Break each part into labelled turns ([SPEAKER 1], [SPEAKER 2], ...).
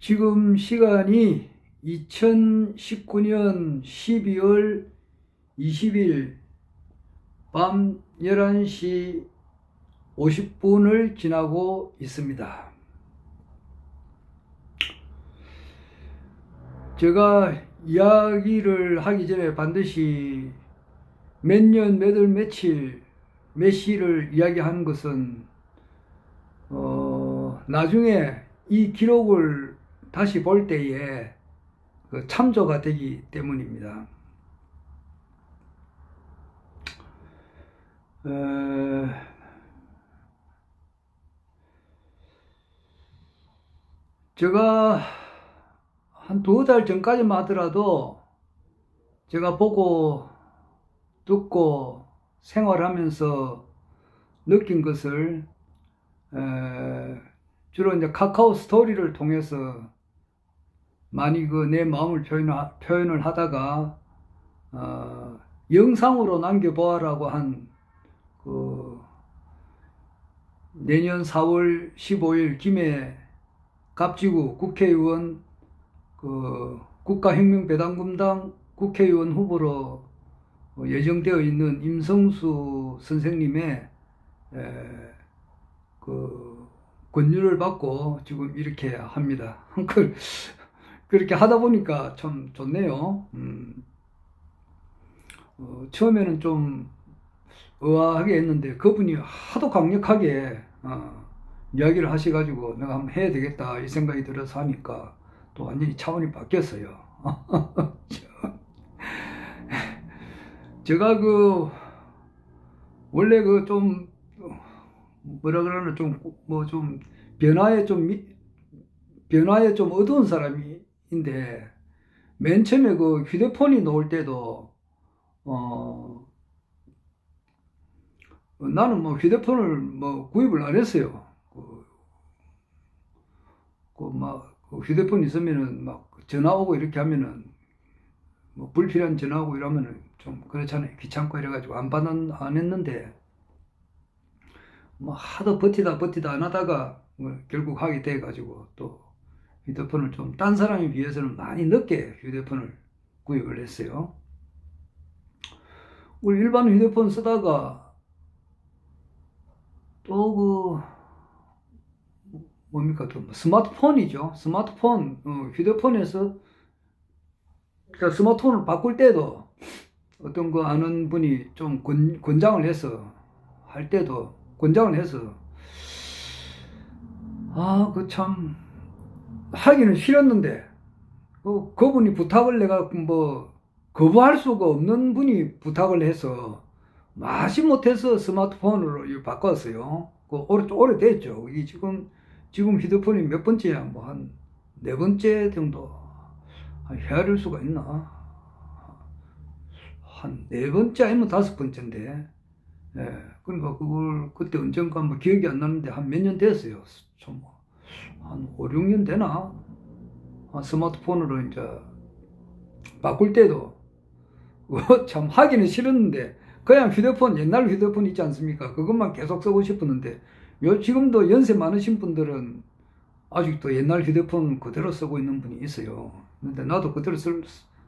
[SPEAKER 1] 지금 시간이 2019년 12월 20일 밤 11시 50분을 지나고 있습니다. 제가 이야기를 하기 전에 반드시 몇 년, 몇 월, 며칠, 몇 시를 이야기하는 것은 나중에 이 기록을 다시 볼 때에 참조가 되기 때문입니다. 제가 한 2달 전까지만 하더라도 제가 보고 듣고 생활하면서 느낀 것을 주로 이제 카카오 스토리를 통해서 많이 내 마음을 표현을 하다가 영상으로 남겨보아라고 한 내년 4월 15일 김해 갑지구 국회의원 국가혁명배당금당 국회의원 후보로 예정되어 있는 임성수 선생님의 권유를 받고 지금 이렇게 합니다. 그렇게 하다 보니까 참 좋네요. 처음에는 좀 의아하게 했는데 그분이 하도 강력하게 이야기를 하셔가지고 내가 한번 해야 되겠다 이 생각이 들어서 하니까 또 완전히 차원이 바뀌었어요. 제가 원래 좀 뭐라 그러나 좀 변화에 좀 어두운 사람인데 맨 처음에 휴대폰이 나올 때도 나는 휴대폰을 구입을 안 했어요. 휴대폰 있으면은 전화 오고 이렇게 하면은 불필요한 전화 오고 이러면은 좀 그렇잖아요. 귀찮고 이래가지고 안 했는데 하도 버티다 안 하다가 결국 하게 돼가지고 또 휴대폰을 좀 딴 사람에 비해서는 많이 늦게 휴대폰을 구입을 했어요. 우리 일반 휴대폰 쓰다가 또 뭡니까 또 스마트폰이죠. 스마트폰 휴대폰에서 스마트폰을 바꿀 때도 어떤 아는 분이 좀 권장을 해서 할 때도 권장을 해서 참 하기는 싫었는데 그분이 부탁을 내가 거부할 수가 없는 분이 부탁을 해서 마지 못해서 스마트폰으로 바꿨어요. 오래됐죠. 이게 지금 휴대폰이 몇 번째야? 한 4번째 정도 헤아릴 수가 있나? 한 4번째 아니면 5번째인데 그러니까 그걸 그때 언젠가 기억이 안 나는데 한 몇 년 됐어요. 한 5, 6년 되나? 스마트폰으로 이제 바꿀 때도 참 하기는 싫었는데 그냥 옛날 휴대폰 있지 않습니까? 그것만 계속 쓰고 싶었는데 지금도 연세 많으신 분들은 아직도 옛날 휴대폰 그대로 쓰고 있는 분이 있어요. 근데 나도 그대로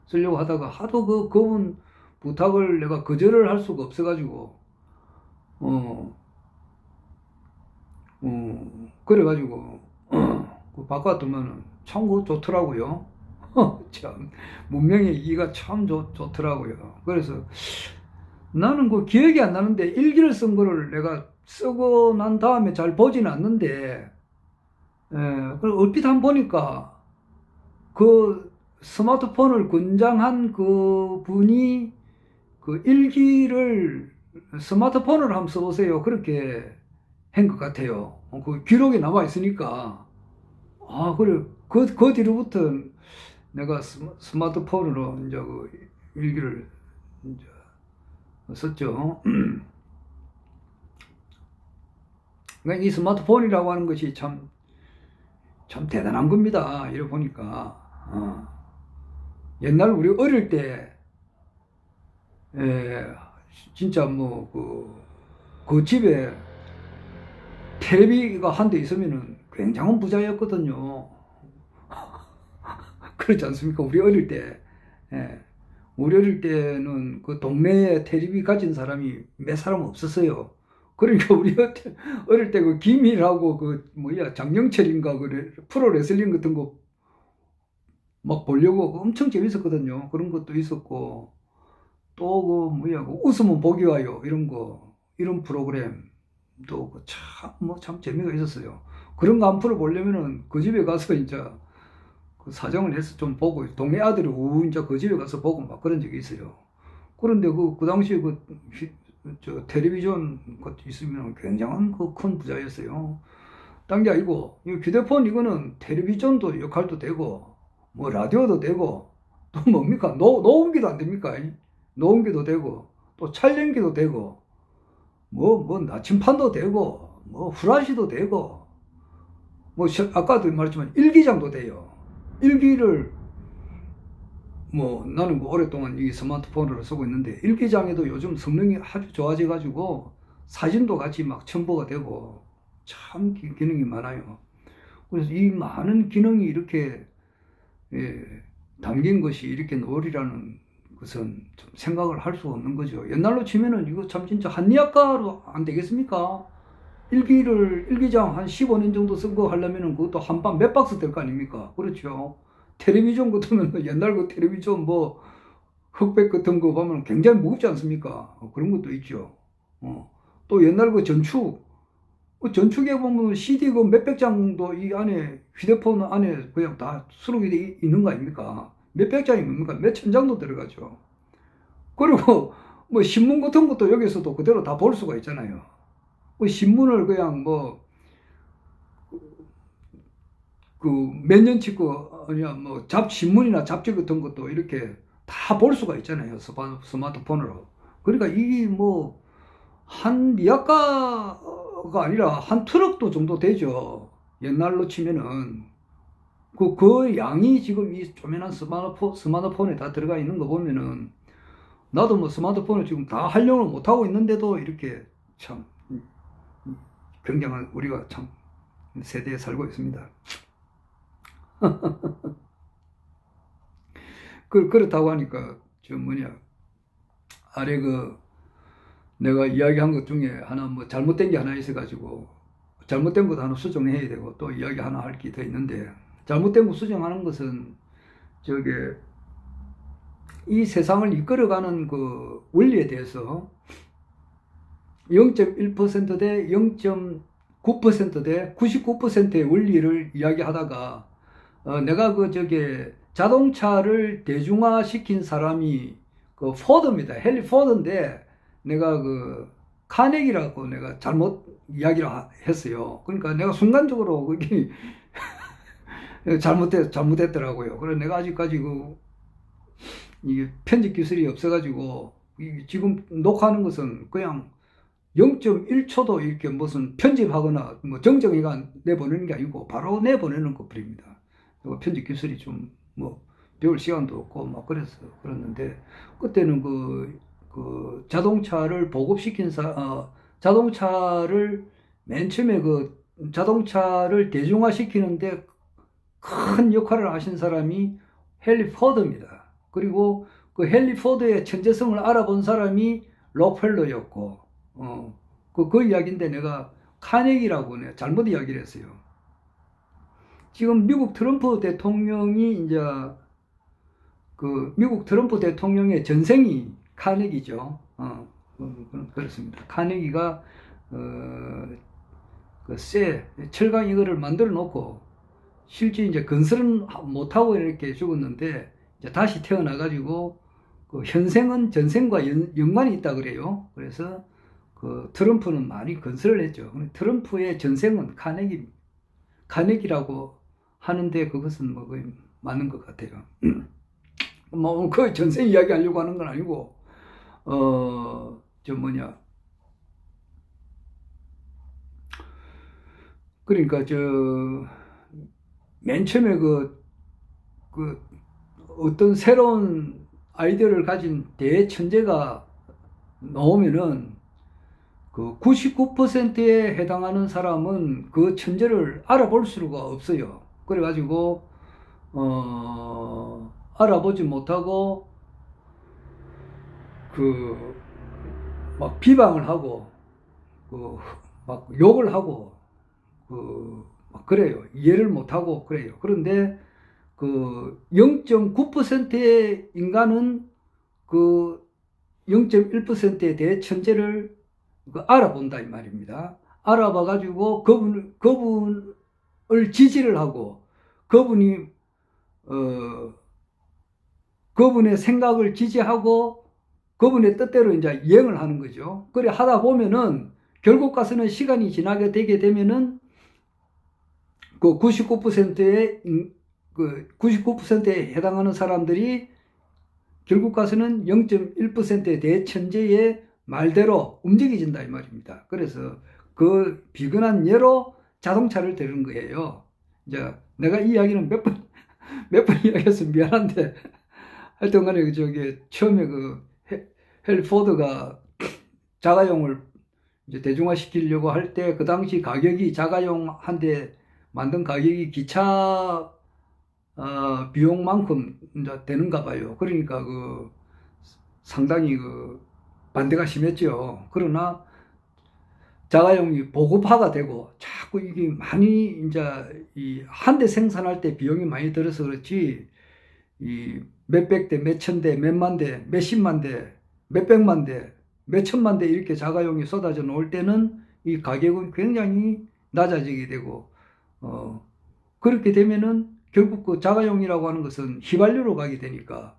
[SPEAKER 1] 쓰려고 하다가 하도 그분 부탁을 내가 거절을 할 수가 없어가지고 그래가지고 바꿨더만은 참 좋더라고요. 참 문명의 이가 참 좋더라고요. 그래서 나는 기억이 안 나는데 일기를 쓴 거를 내가 쓰고 난 다음에 잘 보지는 않는데 그리고 얼핏 한번 보니까 스마트폰을 권장한 분이 일기를 스마트폰으로 한번 써보세요. 그렇게 한 것 같아요. 기록이 남아 있으니까 그래 그 뒤로부터 내가 스마트폰으로 이제 일기를 이제 썼죠. 그러니까 이 스마트폰이라고 하는 것이 참 대단한 겁니다. 이래 보니까 옛날 우리 어릴 때 진짜 그 집에 텔레비가 한 대 있으면은 굉장한 부자였거든요. 그렇지 않습니까? 우리 어릴 때, 예. 우리 어릴 때는 그 동네에 텔레비 가진 사람이 몇 사람 없었어요. 그러니까 우리 어릴 때 그 김일하고 그 뭐야 장영철인가 그 프로 레슬링 같은 거 막 보려고 엄청 재밌었거든요. 그런 것도 있었고 또 그 뭐야 그 웃으면 복이 와요 이런 거 이런 프로그램도 참 뭐 참 재미가 있었어요. 그런 거 한 프로 보려면은 그 집에 가서 이제 그 사정을 해서 좀 보고 동네 아들이 이제 그 집에 가서 보고 막 그런 적이 있어요. 그런데 그 당시에 저 텔레비전 같이 있으면 굉장한 그 큰 부자였어요. 딴 게 아니고 이 휴대폰 이거는 텔레비전도 역할도 되고 뭐 라디오도 되고 또 뭡니까 녹음기도 안 됩니까? 녹음기도 되고 또 촬영기도 되고 뭐 나침판도 되고 뭐 후라시도 되고 뭐 아까도 말했지만 일기장도 돼요. 일기를 뭐 나는 뭐 오랫동안 이 스마트폰으로 쓰고 있는데 일기장에도 요즘 성능이 아주 좋아져 가지고 사진도 같이 막 첨부가 되고 참 기능이 많아요. 그래서 이 많은 기능이 이렇게 담긴 것이 이렇게 노을이라는 것은 좀 생각을 할 수 없는 거죠. 옛날로 치면은 이거 참 진짜 한리학과로 안 되겠습니까? 일기장 한 15년 정도 쓴 거 하려면은 그것도 한 방 몇 박스 될 거 아닙니까? 그렇죠. 텔레비전 같으면 옛날 그 텔레비전 뭐 흑백 같은 거 보면 굉장히 무겁지 않습니까? 그런 것도 있죠. 또 옛날 그 전축에 보면 CD 그 몇백 장도 이 안에 휴대폰 안에 그냥 다 수록이 돼 있는 거 아닙니까? 몇백 장이 뭡니까? 몇천 장도 들어가죠. 그리고 뭐 신문 같은 것도 여기서도 그대로 다 볼 수가 있잖아요. 그 신문을 그냥 뭐 그 몇 년치 거 아니야 뭐 신문이나 잡지 같은 것도 이렇게 다 볼 수가 있잖아요. 스마트폰으로. 그러니까 이게 뭐 한 리아카가 아니라 한 트럭도 정도 되죠. 옛날로 치면은 그 양이 지금 이 조그만한 스마트폰에 다 들어가 있는 거 보면은 나도 뭐 스마트폰을 지금 다 활용을 못 하고 있는데도 이렇게 참 굉장한 우리가 참 세대에 살고 있습니다. 그렇다고 하니까 저 뭐냐 아래 그 내가 이야기한 것 중에 하나 뭐 잘못된 게 하나 있어가지고 잘못된 것도 하나 수정해야 되고 또 이야기 하나 할 게 더 있는데 잘못된 거 수정하는 것은 저게 이 세상을 이끌어가는 그 원리에 대해서 0.1% 대 0.9% 대 99%의 원리를 이야기하다가 내가 자동차를 대중화시킨 사람이 그 포드입니다. 헨리 포드인데 내가 그 카네기라고 내가 잘못 이야기를 했어요. 그러니까 내가 순간적으로 그게 잘못했더라고요. 그래서 내가 아직까지 이게 편집 기술이 없어가지고 지금 녹화하는 것은 그냥 0.1초도 이렇게 무슨 편집하거나 뭐 정정해가 내보내는 게 아니고 바로 내보내는 것뿐입니다. 편집 기술이 좀 뭐 배울 시간도 없고 막 그래서 그랬는데 그때는 그 자동차를 보급시킨 자동차를 맨 처음에 그 자동차를 대중화시키는데 큰 역할을 하신 사람이 헨리 포드입니다. 그리고 그 헨리 포드의 천재성을 알아본 사람이 록펠러였고, 그 이야기인데 내가 카네기라고 내가 잘못 이야기를 했어요. 지금 미국 트럼프 대통령이 이제 미국 트럼프 대통령의 전생이 카네기죠. 그렇습니다. 카네기가 철강 이거를 만들어 놓고 실제 이제 건설은 못하고 이렇게 죽었는데 이제 다시 태어나가지고 현생은 전생과 연관이 있다 그래요. 그래서 트럼프는 많이 건설을 했죠. 트럼프의 전생은 카네기라고 하는데 그것은 뭐 거의 맞는 것 같아요. 뭐 그 전생 이야기 하려고 하는 건 아니고 그러니까 맨 처음에 어떤 새로운 아이디어를 가진 대천재가 나오면은 99%에 해당하는 사람은 그 천재를 알아볼 수가 없어요. 그래가지고 알아보지 못하고 막 비방을 하고 막 욕을 하고 막 그래요. 이해를 못하고 그래요. 그런데 0.9%의 인간은 0.1%에 대해 천재를 알아본다 이 말입니다. 알아봐 가지고 그분을 지지를 하고 그분의 생각을 지지하고 그분의 뜻대로 이제 이행을 하는 거죠. 그래 하다 보면은 결국 가서는 시간이 지나게 되게 되면은 99%에 해당하는 사람들이 결국 가서는 0.1%에 대해 천재의 말대로 움직여진다 이 말입니다. 그래서 그 비근한 예로 자동차를 들은 거예요. 이제 내가 이 이야기는 몇 번 이야기해서 미안한데 하여튼 간에 처음에 헨리 포드가 자가용을 이제 대중화시키려고 할 때 그 당시 가격이 자가용 한 대 만든 가격이 기차 비용만큼 이제 되는가 봐요. 그러니까 상당히 반대가 심했죠. 그러나 자가용이 보급화가 되고 자꾸 이게 많이 이제 한 대 생산할 때 비용이 많이 들어서 그렇지 몇백 대, 몇천 대, 몇만 대, 몇십만 대, 몇백만 대, 몇천만 대 이렇게 자가용이 쏟아져 나올 때는 이 가격은 굉장히 낮아지게 되고 그렇게 되면은 결국 그 자가용이라고 하는 것은 휘발유로 가게 되니까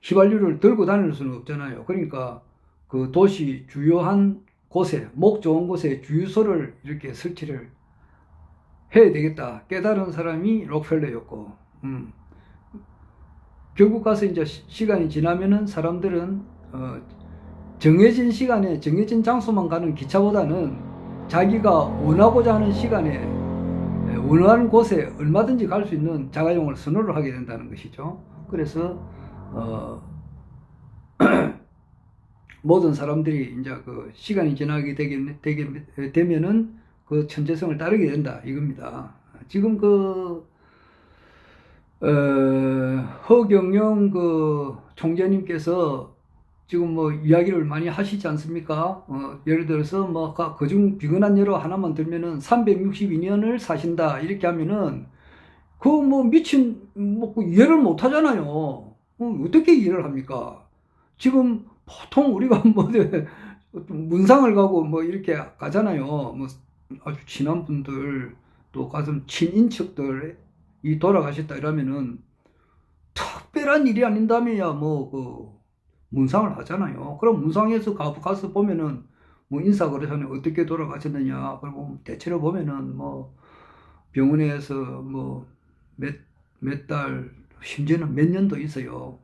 [SPEAKER 1] 휘발유를 들고 다닐 수는 없잖아요. 그러니까 그 도시 주요한 곳에 목 좋은 곳에 주유소를 이렇게 설치를 해야 되겠다 깨달은 사람이 록펠러였고 결국 가서 이제 시간이 지나면은 사람들은 정해진 시간에 정해진 장소만 가는 기차보다는 자기가 원하고자 하는 시간에 원하는 곳에 얼마든지 갈 수 있는 자가용을 선호를 하게 된다는 것이죠. 그래서 모든 사람들이 이제 시간이 지나게 되면은 그 천재성을 따르게 된다 이겁니다. 지금 허경영 총재님께서 지금 이야기를 많이 하시지 않습니까? 예를 들어서 그중 비근한 예로 하나만 들면은 362년을 사신다 이렇게 하면은 미친 이해를 못 하잖아요. 어떻게 이해를 합니까? 지금 보통 우리가 문상을 가고 이렇게 가잖아요. 아주 친한 분들 또 가슴 친인척들이 돌아가셨다 이러면은 특별한 일이 아닌다면야 문상을 하잖아요. 그럼 문상에서 가서 보면은 인사 그러잖아요. 어떻게 돌아가셨느냐. 그리고 대체로 보면은 병원에서 몇 달, 심지어는 몇 년도 있어요.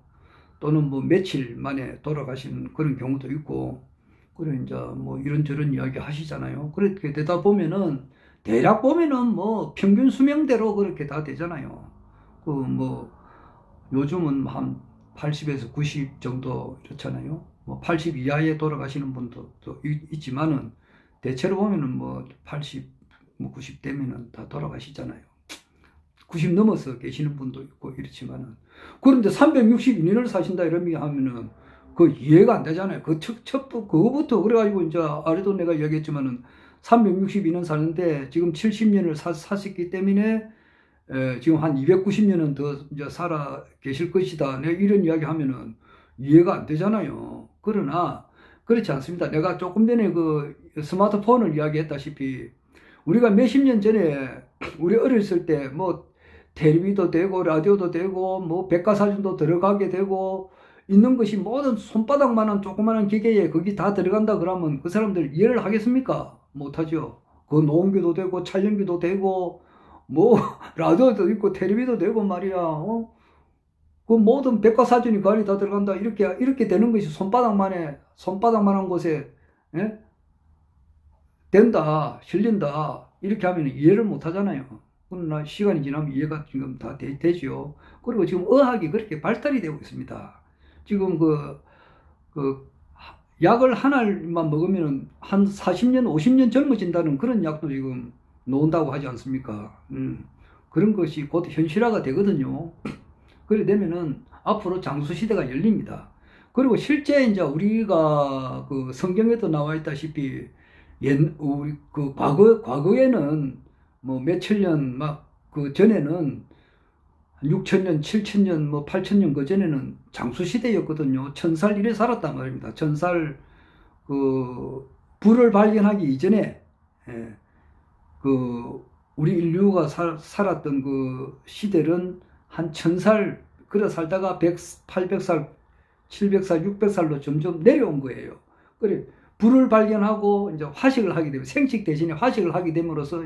[SPEAKER 1] 또는 며칠 만에 돌아가신 그런 경우도 있고, 그래 이제 이런저런 이야기 하시잖아요. 그렇게 되다 보면은 대략 보면은 평균 수명대로 그렇게 다 되잖아요. 요즘은 한 80에서 90 정도 이렇잖아요. 80 이하에 돌아가시는 분도 있지만은 대체로 보면은 80, 90 되면은 다 돌아가시잖아요. 90 넘어서 계시는 분도 있고 이렇지만은 그런데 362년을 사신다 이러면 하면은 이해가 안 되잖아요. 그거부터 그래가지고 이제 아래도 내가 이야기했지만은 362년 사는데 지금 70년을 사셨기 때문에 지금 한 290년은 더 이제 살아 계실 것이다. 내가 이런 이야기 하면은 이해가 안 되잖아요. 그러나 그렇지 않습니다. 내가 조금 전에 스마트폰을 이야기했다시피 우리가 몇십 년 전에 우리 어렸을 때 텔레비도 되고 라디오도 되고 백과사전도 들어가게 되고 있는 것이 모든 손바닥만한 조그마한 기계에 거기 다 들어간다 그러면 그 사람들 이해를 하겠습니까? 못하죠. 녹음기도 되고 촬영기도 되고 라디오도 있고 텔레비도 되고 말이야. 모든 백과사전이 그 안에 다 들어간다. 이렇게 되는 것이 손바닥만한 곳에 된다, 실린다. 이렇게 하면 이해를 못 하잖아요. 그러나 시간이 지나면 이해가 지금 다 되죠. 그리고 지금 의학이 그렇게 발달이 되고 있습니다. 지금 약을 하나만 먹으면 한 40년, 50년 젊어진다는 그런 약도 지금 나온다고 하지 않습니까? 그런 것이 곧 현실화가 되거든요. 그래 되면은 앞으로 장수 시대가 열립니다. 그리고 실제 이제 우리가 그 성경에도 나와 있다시피 우리 그 과거에는 뭐 몇천 년 막 그 전에는 6천 년, 7천 년, 뭐 8천 년 그 전에는 장수 시대였거든요. 1000살 이래 살았단 말입니다. 1000살 그 불을 발견하기 이전에 예, 그 우리 인류가 살았던 그 시대는 한 1000살 그래 살다가 100, 800살, 700살, 600살로 점점 내려온 거예요. 그래 불을 발견하고 이제 화식을 하게 되면 생식 대신에 화식을 하게 됨으로써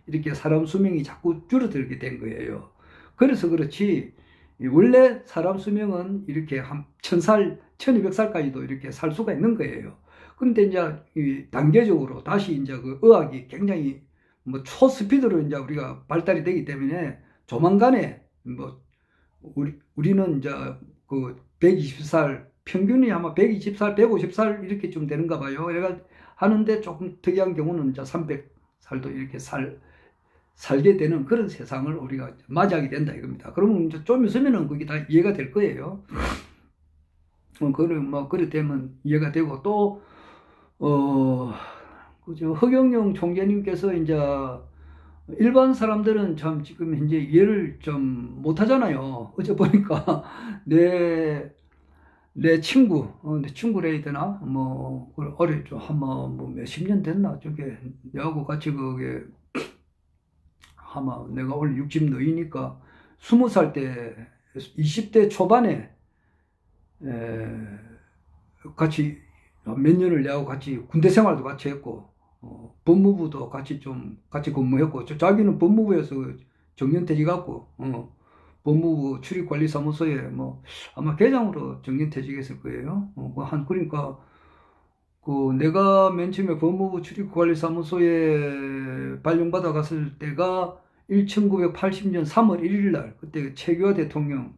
[SPEAKER 1] 이렇게 사람 수명이 자꾸 줄어들게 된 거예요. 그래서 그렇지 원래 사람 수명은 이렇게 한 1000살, 1200살까지도 이렇게 살 수가 있는 거예요. 그런데 이제 단계적으로 다시 이제 그 의학이 굉장히 뭐 초스피드로 이제 우리가 발달이 되기 때문에 조만간에 뭐 우리는 이제 그 120살 평균이 아마 120살, 150살 이렇게 좀 되는가 봐요. 그래가 하는데 조금 특이한 경우는 이제 300살도 이렇게 살게 되는 그런 세상을 우리가 맞이하게 된다 이겁니다. 그러면 이제 좀 있으면은 그게 다 이해가 될 거예요. 그래 되면 이해가 되고 또 그저 허경영 총재님께서 이제 일반 사람들은 참 지금 현재 이해를 좀 못하잖아요. 어제 보니까 내 친구라 해야 되나? 뭐, 어렸죠. 아마 뭐 몇십 년 됐나? 저게, 내하고 같이 그게, 아마 내가 원래 60 너이니까 20살 때, 20대 초반에, 같이 몇 년을 내하고 같이 군대 생활도 같이 했고, 법무부도 같이 근무했고, 자기는 법무부에서 정년퇴직하고, 법무부 출입관리사무소에 뭐 아마 계장으로 정년퇴직했을 거예요. 그러니까 그 내가 맨 처음에 법무부 출입관리사무소에 발령받아 갔을 때가 1980년 3월 1일 날 그때 최규하 대통령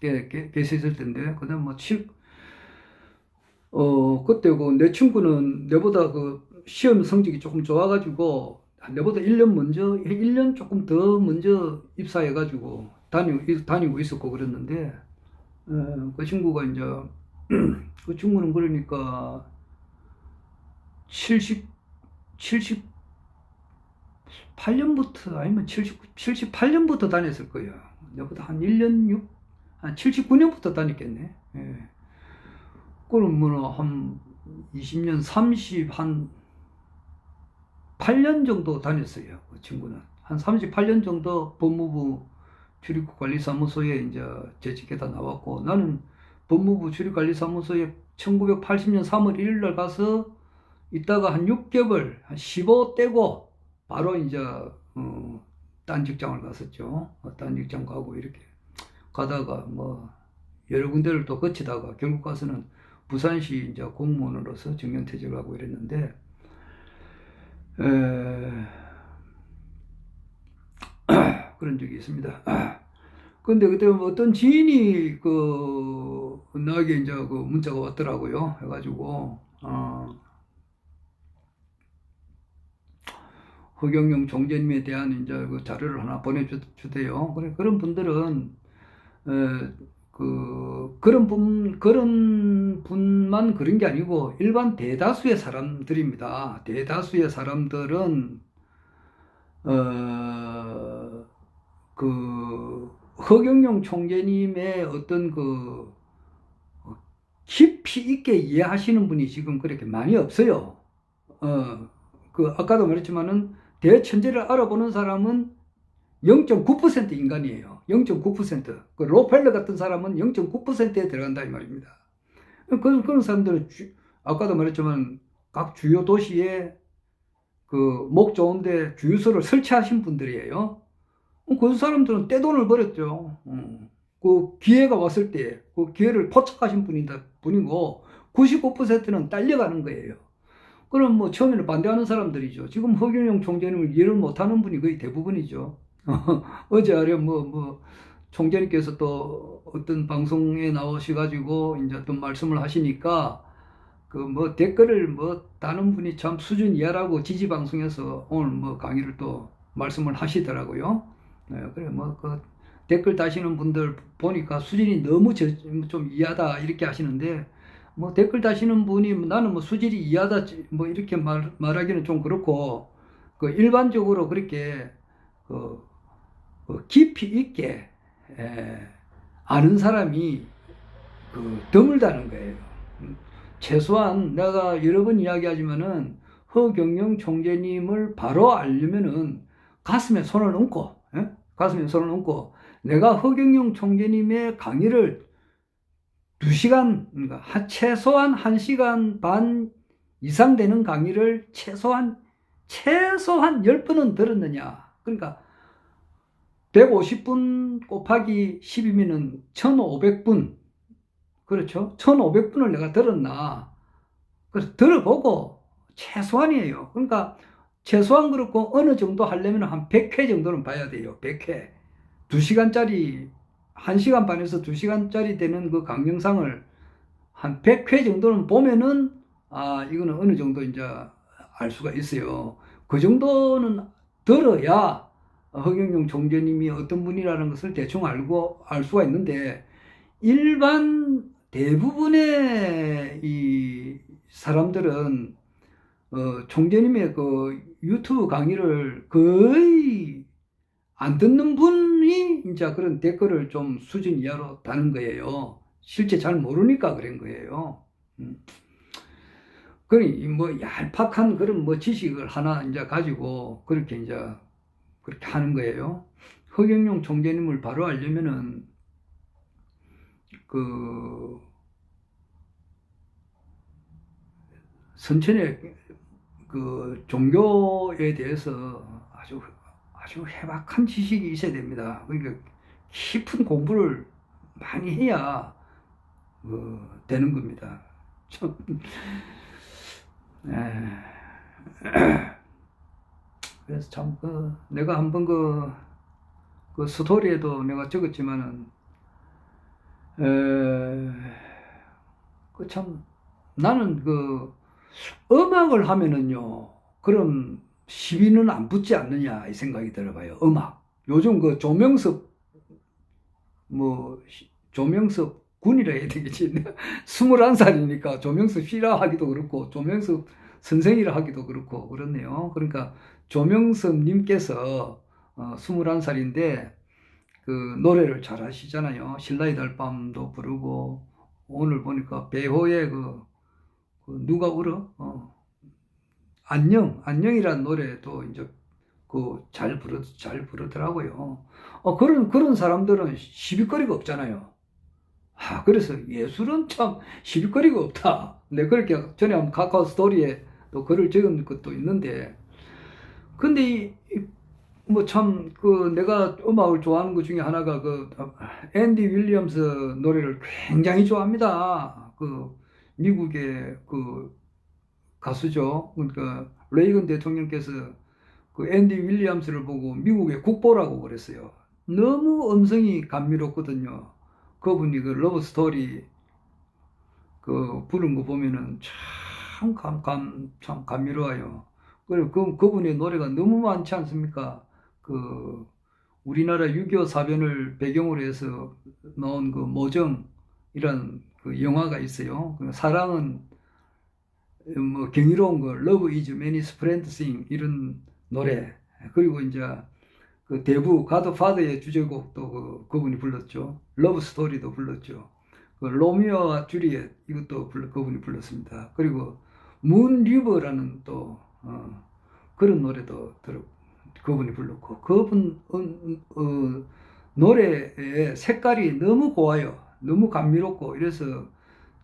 [SPEAKER 1] 계셨을 텐데 그다음 그때고 내 친구는 내보다 그 시험 성적이 조금 좋아가지고 내보다 1년 먼저, 1년 조금 더 먼저 입사해가지고 다니고 있었고 그랬는데, 그 친구가 이제, 그 친구는 그러니까 78년부터, 아니면 78년부터 다녔을 거예요. 내보다 한 79년부터 다녔겠네. 예. 그럼 뭐, 한 20년, 8년 정도 다녔어요. 그 친구는. 한 38년 정도 법무부 출입관리사무소에 이제 재직해다 나왔고, 나는 법무부 출입관리사무소에 1980년 3월 1일 날 가서 있다가 한 6개월, 한 15 떼고, 바로 이제, 딴 직장을 갔었죠. 딴 직장 가고 이렇게 가다가 뭐, 여러 군데를 또 거치다가 결국 가서는 부산시 이제 공무원으로서 정년퇴직을 하고 이랬는데, 그런 적이 있습니다. 근데 그때 어떤 지인이 나에게 이제 그 문자가 왔더라고요. 해가지고, 허경영 총재님에 대한 이제 그 자료를 하나 보내주대요. 그런 분들은, 그런 분만 그런 게 아니고 일반 대다수의 사람들입니다. 대다수의 사람들은 허경영 총재님의 어떤 깊이 있게 이해하시는 분이 지금 그렇게 많이 없어요. 아까도 말했지만은 대천재를 알아보는 사람은 0.9% 인간이에요. 0.9%. 그 로펠러 같은 사람은 0.9%에 들어간다 이 말입니다. 그런 사람들은 아까도 말했지만 각 주요 도시에 목 좋은데 주유소를 설치하신 분들이에요. 그 사람들은 떼돈을 벌였죠. 그 기회가 왔을 때 그 기회를 포착하신 분이고 99%는 딸려가는 거예요. 그럼 뭐 처음에는 반대하는 사람들이죠. 지금 허경영 총재님을 이해를 못하는 분이 거의 대부분이죠. 어제 총재님께서 또 어떤 방송에 나오셔가지고 이제 어떤 말씀을 하시니까 댓글을 다는 분이 참 수준 이하라고 지지방송에서 오늘 강의를 또 말씀을 하시더라고요. 그래 그 댓글 다시는 분들 보니까 수준이 너무 좀 이하다 이렇게 하시는데, 뭐 댓글 다시는 분이 나는 뭐 수질이 이하다 뭐 이렇게 말하기는 좀 그렇고, 그 일반적으로 그렇게 그 깊이 있게 아는 사람이 드물다는 거예요. 최소한 내가 여러 번 이야기하지만은 허경영 총재님을 바로 알려면은 가슴에 손을 얹고, 가슴에 손을 얹고, 내가 허경영 총재님의 강의를 2시간, 그러니까 최소한 1시간 반 이상 되는 강의를 최소한 10번은 들었느냐. 그러니까 150분 곱하기 10이면은 1500분. 그렇죠? 1500분을 내가 들었나. 그래서 들어보고 최소한이에요. 그러니까 최소한 그렇고 어느 정도 하려면 한 100회 정도는 봐야 돼요. 100회. 2시간짜리, 1시간 반에서 2시간짜리 되는 그 강영상을 한 100회 정도는 보면은, 이거는 어느 정도 이제 알 수가 있어요. 그 정도는 들어야 허경영 총재님이 어떤 분이라는 것을 대충 알 수가 있는데, 일반 대부분의 이 사람들은 총재님의 그 유튜브 강의를 거의 안 듣는 분이 이제 그런 댓글을 좀 수준 이하로 다는 거예요. 실제 잘 모르니까 그런 거예요. 그러니 뭐 얄팍한 그런 뭐 지식을 하나 이제 가지고 그렇게 이제 그렇게 하는 거예요. 허경영 총재님을 바로 알려면은 그 선천의 그 종교에 대해서 아주 해박한 지식이 있어야 됩니다. 그러니까 깊은 공부를 많이 해야 되는 겁니다. 참, 그래서 참 내가 한번 그 스토리에도 내가 적었지만은 참 나는 음악을 하면은요 그런 시비는 안 붙지 않느냐 이 생각이 들어봐요. 음악 요즘 조명섭 군이라 해야 되겠지. 21살이니까 조명섭 씨라 하기도 그렇고 조명섭 선생이라 하기도 그렇고 그렇네요. 그러니까 조명섭 님께서 21살인데 그 노래를 잘 하시잖아요. 신라의 달밤도 부르고, 오늘 보니까 배호의 누가 울어? 안녕이라는 노래도 이제 잘 부르더라고요. 그런 사람들은 시비거리가 없잖아요. 그래서 예술은 참 시비거리가 없다. 내가 그렇게 전에 한번 카카오 스토리에 또 글을 적은 것도 있는데, 근데 뭐 참 내가 음악을 좋아하는 것 중에 하나가 앤디 윌리엄스 노래를 굉장히 좋아합니다. 미국의 가수죠. 그러니까 레이건 대통령께서 앤디 윌리엄스를 보고 미국의 국보라고 그랬어요. 너무 음성이 감미롭거든요. 그분이 러브 스토리 부른 거 보면은 참 감미로워요. 그리고 그분의 노래가 너무 많지 않습니까? 우리나라 6.25 사변을 배경으로 해서 나온 모정이라는 영화가 있어요. 사랑은 뭐 경이로운 거, Love is many splendid thing 이런 노래. 그리고 이제 대부 가드파더의 주제곡도 그분이 불렀죠. 러브 스토리도 불렀죠. 로미오와 주리엣 이것도 그분이 불렀습니다. 그리고 문 리버라는 또 그런 노래도 그분이 불렀고, 그분 노래의 색깔이 너무 고와요. 너무 감미롭고 이래서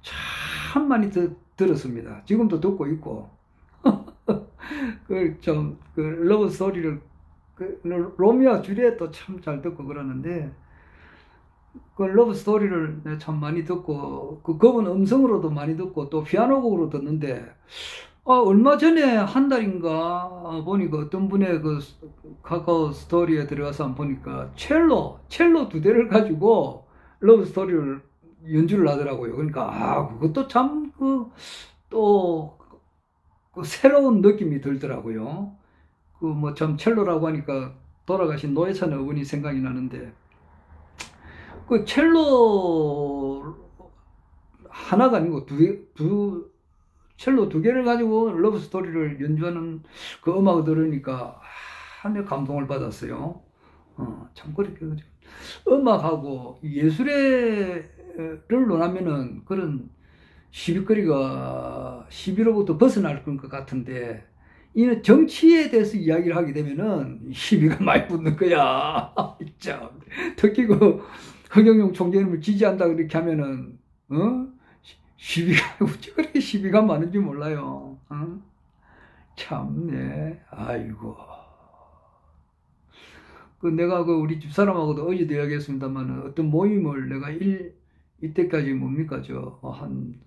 [SPEAKER 1] 참 많이 들었습니다. 지금도 듣고 있고 러브 스토리를 로미오와 주리엣도 참 잘 듣고 그러는데, 러브 스토리를 참 많이 듣고 그분 음성으로도 많이 듣고 또 피아노 곡으로 듣는데, 얼마 전에 한 달인가 보니까 어떤 분의 카카오 스토리에 들어가서 한번 보니까 첼로 2대를 가지고 러브 스토리를 연주를 하더라고요. 그러니까 그것도 참 또 새로운 느낌이 들더라고요. 그 뭐 참 첼로라고 하니까 돌아가신 노회찬 어머니 생각이 나는데, 그 첼로 하나가 아니고 첼로 두 개를 가지고 러브 스토리를 연주하는 그 음악을 들으니까 내가 감동을 받았어요. 참 그렇게 그죠. 음악하고 예술을 논하면은 그런 시비로부터 벗어날 것 같은데, 이는 정치에 대해서 이야기를 하게 되면은 시비가 많이 붙는 거야. 참. 특히 그 허경영 총재님을 지지한다 그렇게 하면은 시비가 어째 그렇게 시비가 많은지 몰라요. 참네. 아이고. 그 내가 그 우리 집사람하고도 어제도 이야기했습니다만, 어떤 모임을 내가 이때까지 뭡니까 한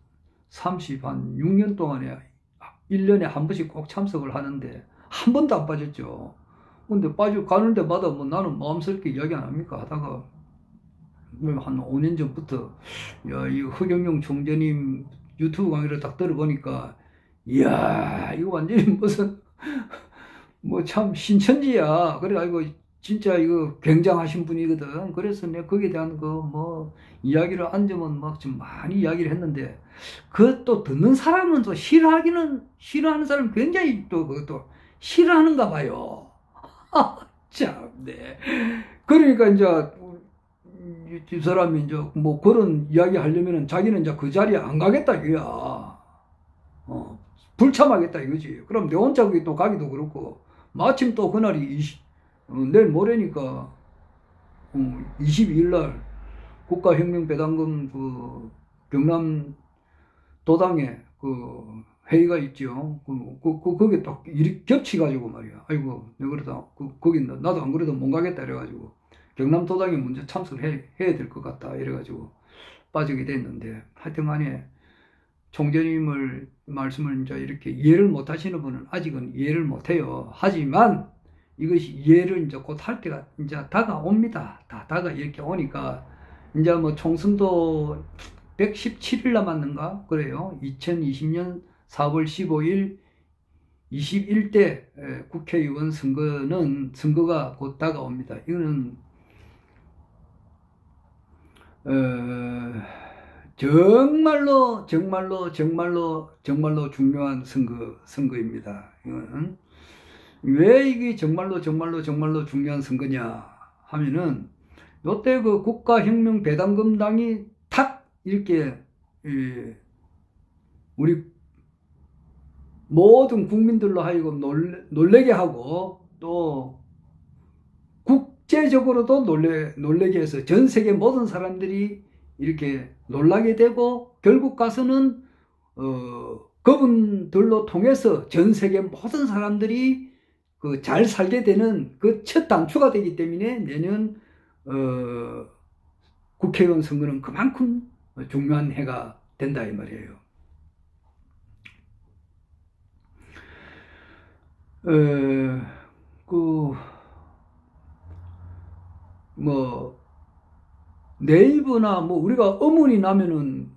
[SPEAKER 1] 6년 동안에 1년에 한 번씩 꼭 참석을 하는데 한 번도 안 빠졌죠. 근데 가는 데마다 뭐 나는 마음스럽게 이야기 안 합니까 하다가 한 5년 전부터 이 허경영 총재님 유튜브 강의를 딱 들어보니까, 이야 이거 완전히 무슨 뭐 참 신천지야. 그래가지고 진짜 이거 굉장하신 분이거든. 그래서 내가 거기에 대한 그 뭐 이야기를 앉으면 막 좀 많이 이야기를 했는데, 그 또 듣는 사람은 또 싫어하는 사람 굉장히 또 그것도 싫어하는가 봐요. 참, 네. 그러니까 이제 이 사람이 이제 뭐 그런 이야기 하려면은 자기는 이제 그 자리에 안 가겠다 이거야. 불참하겠다 이거지. 그럼 내 혼자 거기 또 가기도 그렇고, 마침 또 그날이 내일 모레니까 22일 날 국가혁명배당금 그 경남 도당에 그 회의가 있죠. 거기에 딱 일이 겹치가지고 말이야. 아이고, 내가 그러다 거기 나도 안 그래도 못 가겠다 이래가지고 경남 도당에 먼저 참석해야 될 것 같다 이래가지고 빠지게 됐는데, 하여튼간에 총재님을 말씀을 이제 이렇게 이해를 못 하시는 분은 아직은 이해를 못 해요. 하지만 이것이 이해를 이제 곧 할 때가 이제 다가옵니다. 다 이렇게 오니까 이제 뭐 총선도 117일 남았는가 그래요. 2020년 4월 15일 21대 국회의원 선거가 곧 다가옵니다. 이거는 정말로 중요한 선거입니다. 이거는 왜 이게 정말로 중요한 선거냐 하면은, 요때 그 국가혁명배당금당이 탁 이렇게 우리 모든 국민들로 하여금 놀래게 하고, 또 국제적으로도 놀래게 해서 전 세계 모든 사람들이 이렇게 놀라게 되고, 결국 가서는 그분들로 통해서 전 세계 모든 사람들이 그 잘 살게 되는 그 첫 단추가 되기 때문에 내년 국회의원 선거는 그만큼 중요한 해가 된다 이 말이에요. 뭐 네이버나 뭐 우리가 의문이 나면은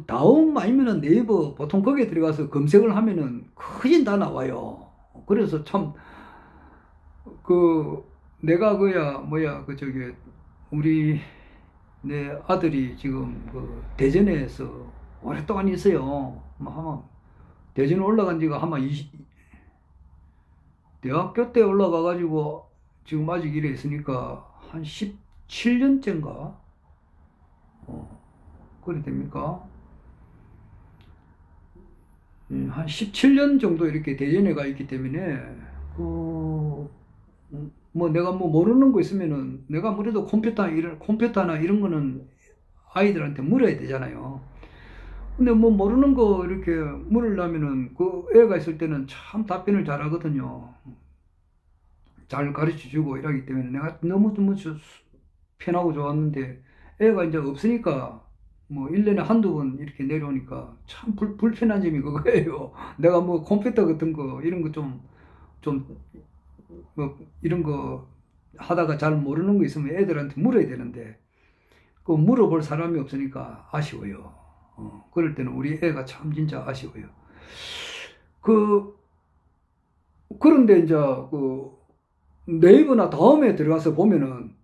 [SPEAKER 1] 다음 아니면은 네이버 보통 거기에 들어가서 검색을 하면은 거의 다 나와요. 그래서 참 내가 우리 내 아들이 지금 그 대전에서 오랫동안 있어요. 아마 대전 올라간 지가 아마 대학교 때 올라가 가지고 지금 아직 이래 있으니까 한 17년째인가 그래 됩니까? 한 17년 정도 이렇게 대전에 가 있기 때문에 뭐 내가 뭐 모르는 거 있으면은 내가 아무래도 컴퓨터나 이런 거는 아이들한테 물어야 되잖아요. 근데 뭐 모르는 거 이렇게 물으려면은 그 애가 있을 때는 참 답변을 잘하거든요. 잘 가르쳐 주고 이러기 때문에 내가 너무 편하고 좋았는데, 애가 이제 없으니까 뭐 1년에 한두 번 이렇게 내려오니까 참 불편한 점이 그거예요. 내가 뭐 컴퓨터 같은 거 이런 거 뭐 이런 거 하다가 잘 모르는 거 있으면 애들한테 물어야 되는데 그 물어볼 사람이 없으니까 아쉬워요. 그럴 때는 우리 애가 참 진짜 아쉬워요. 그런데 이제 그 네이버나 다음에 들어가서 보면은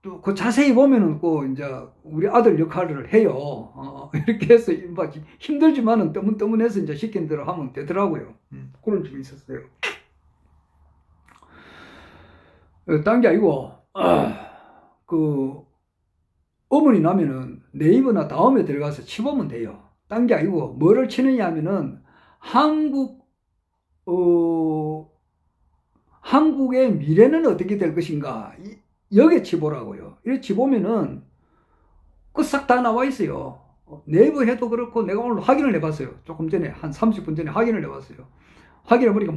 [SPEAKER 1] 또 그 자세히 보면은 꼭 이제 우리 아들 역할을 해요. 이렇게 해서 막 힘들지만은 떠문떠문해서 이제 시킨 대로 하면 되더라고요. 그런 점이 있었어요. 딴 게 아니고, 그, 어머니 나면은 네이버나 다음에 들어가서 치보면 돼요. 딴 게 아니고, 뭐를 치느냐 하면은, 한국의 미래는 어떻게 될 것인가. 여기에 치보라고요. 이렇게 치보면은, 그 싹 다 나와 있어요. 네이버 해도 그렇고, 내가 오늘 확인을 해봤어요. 조금 전에, 한 30분 전에 확인을 해봤어요. 확인해보니까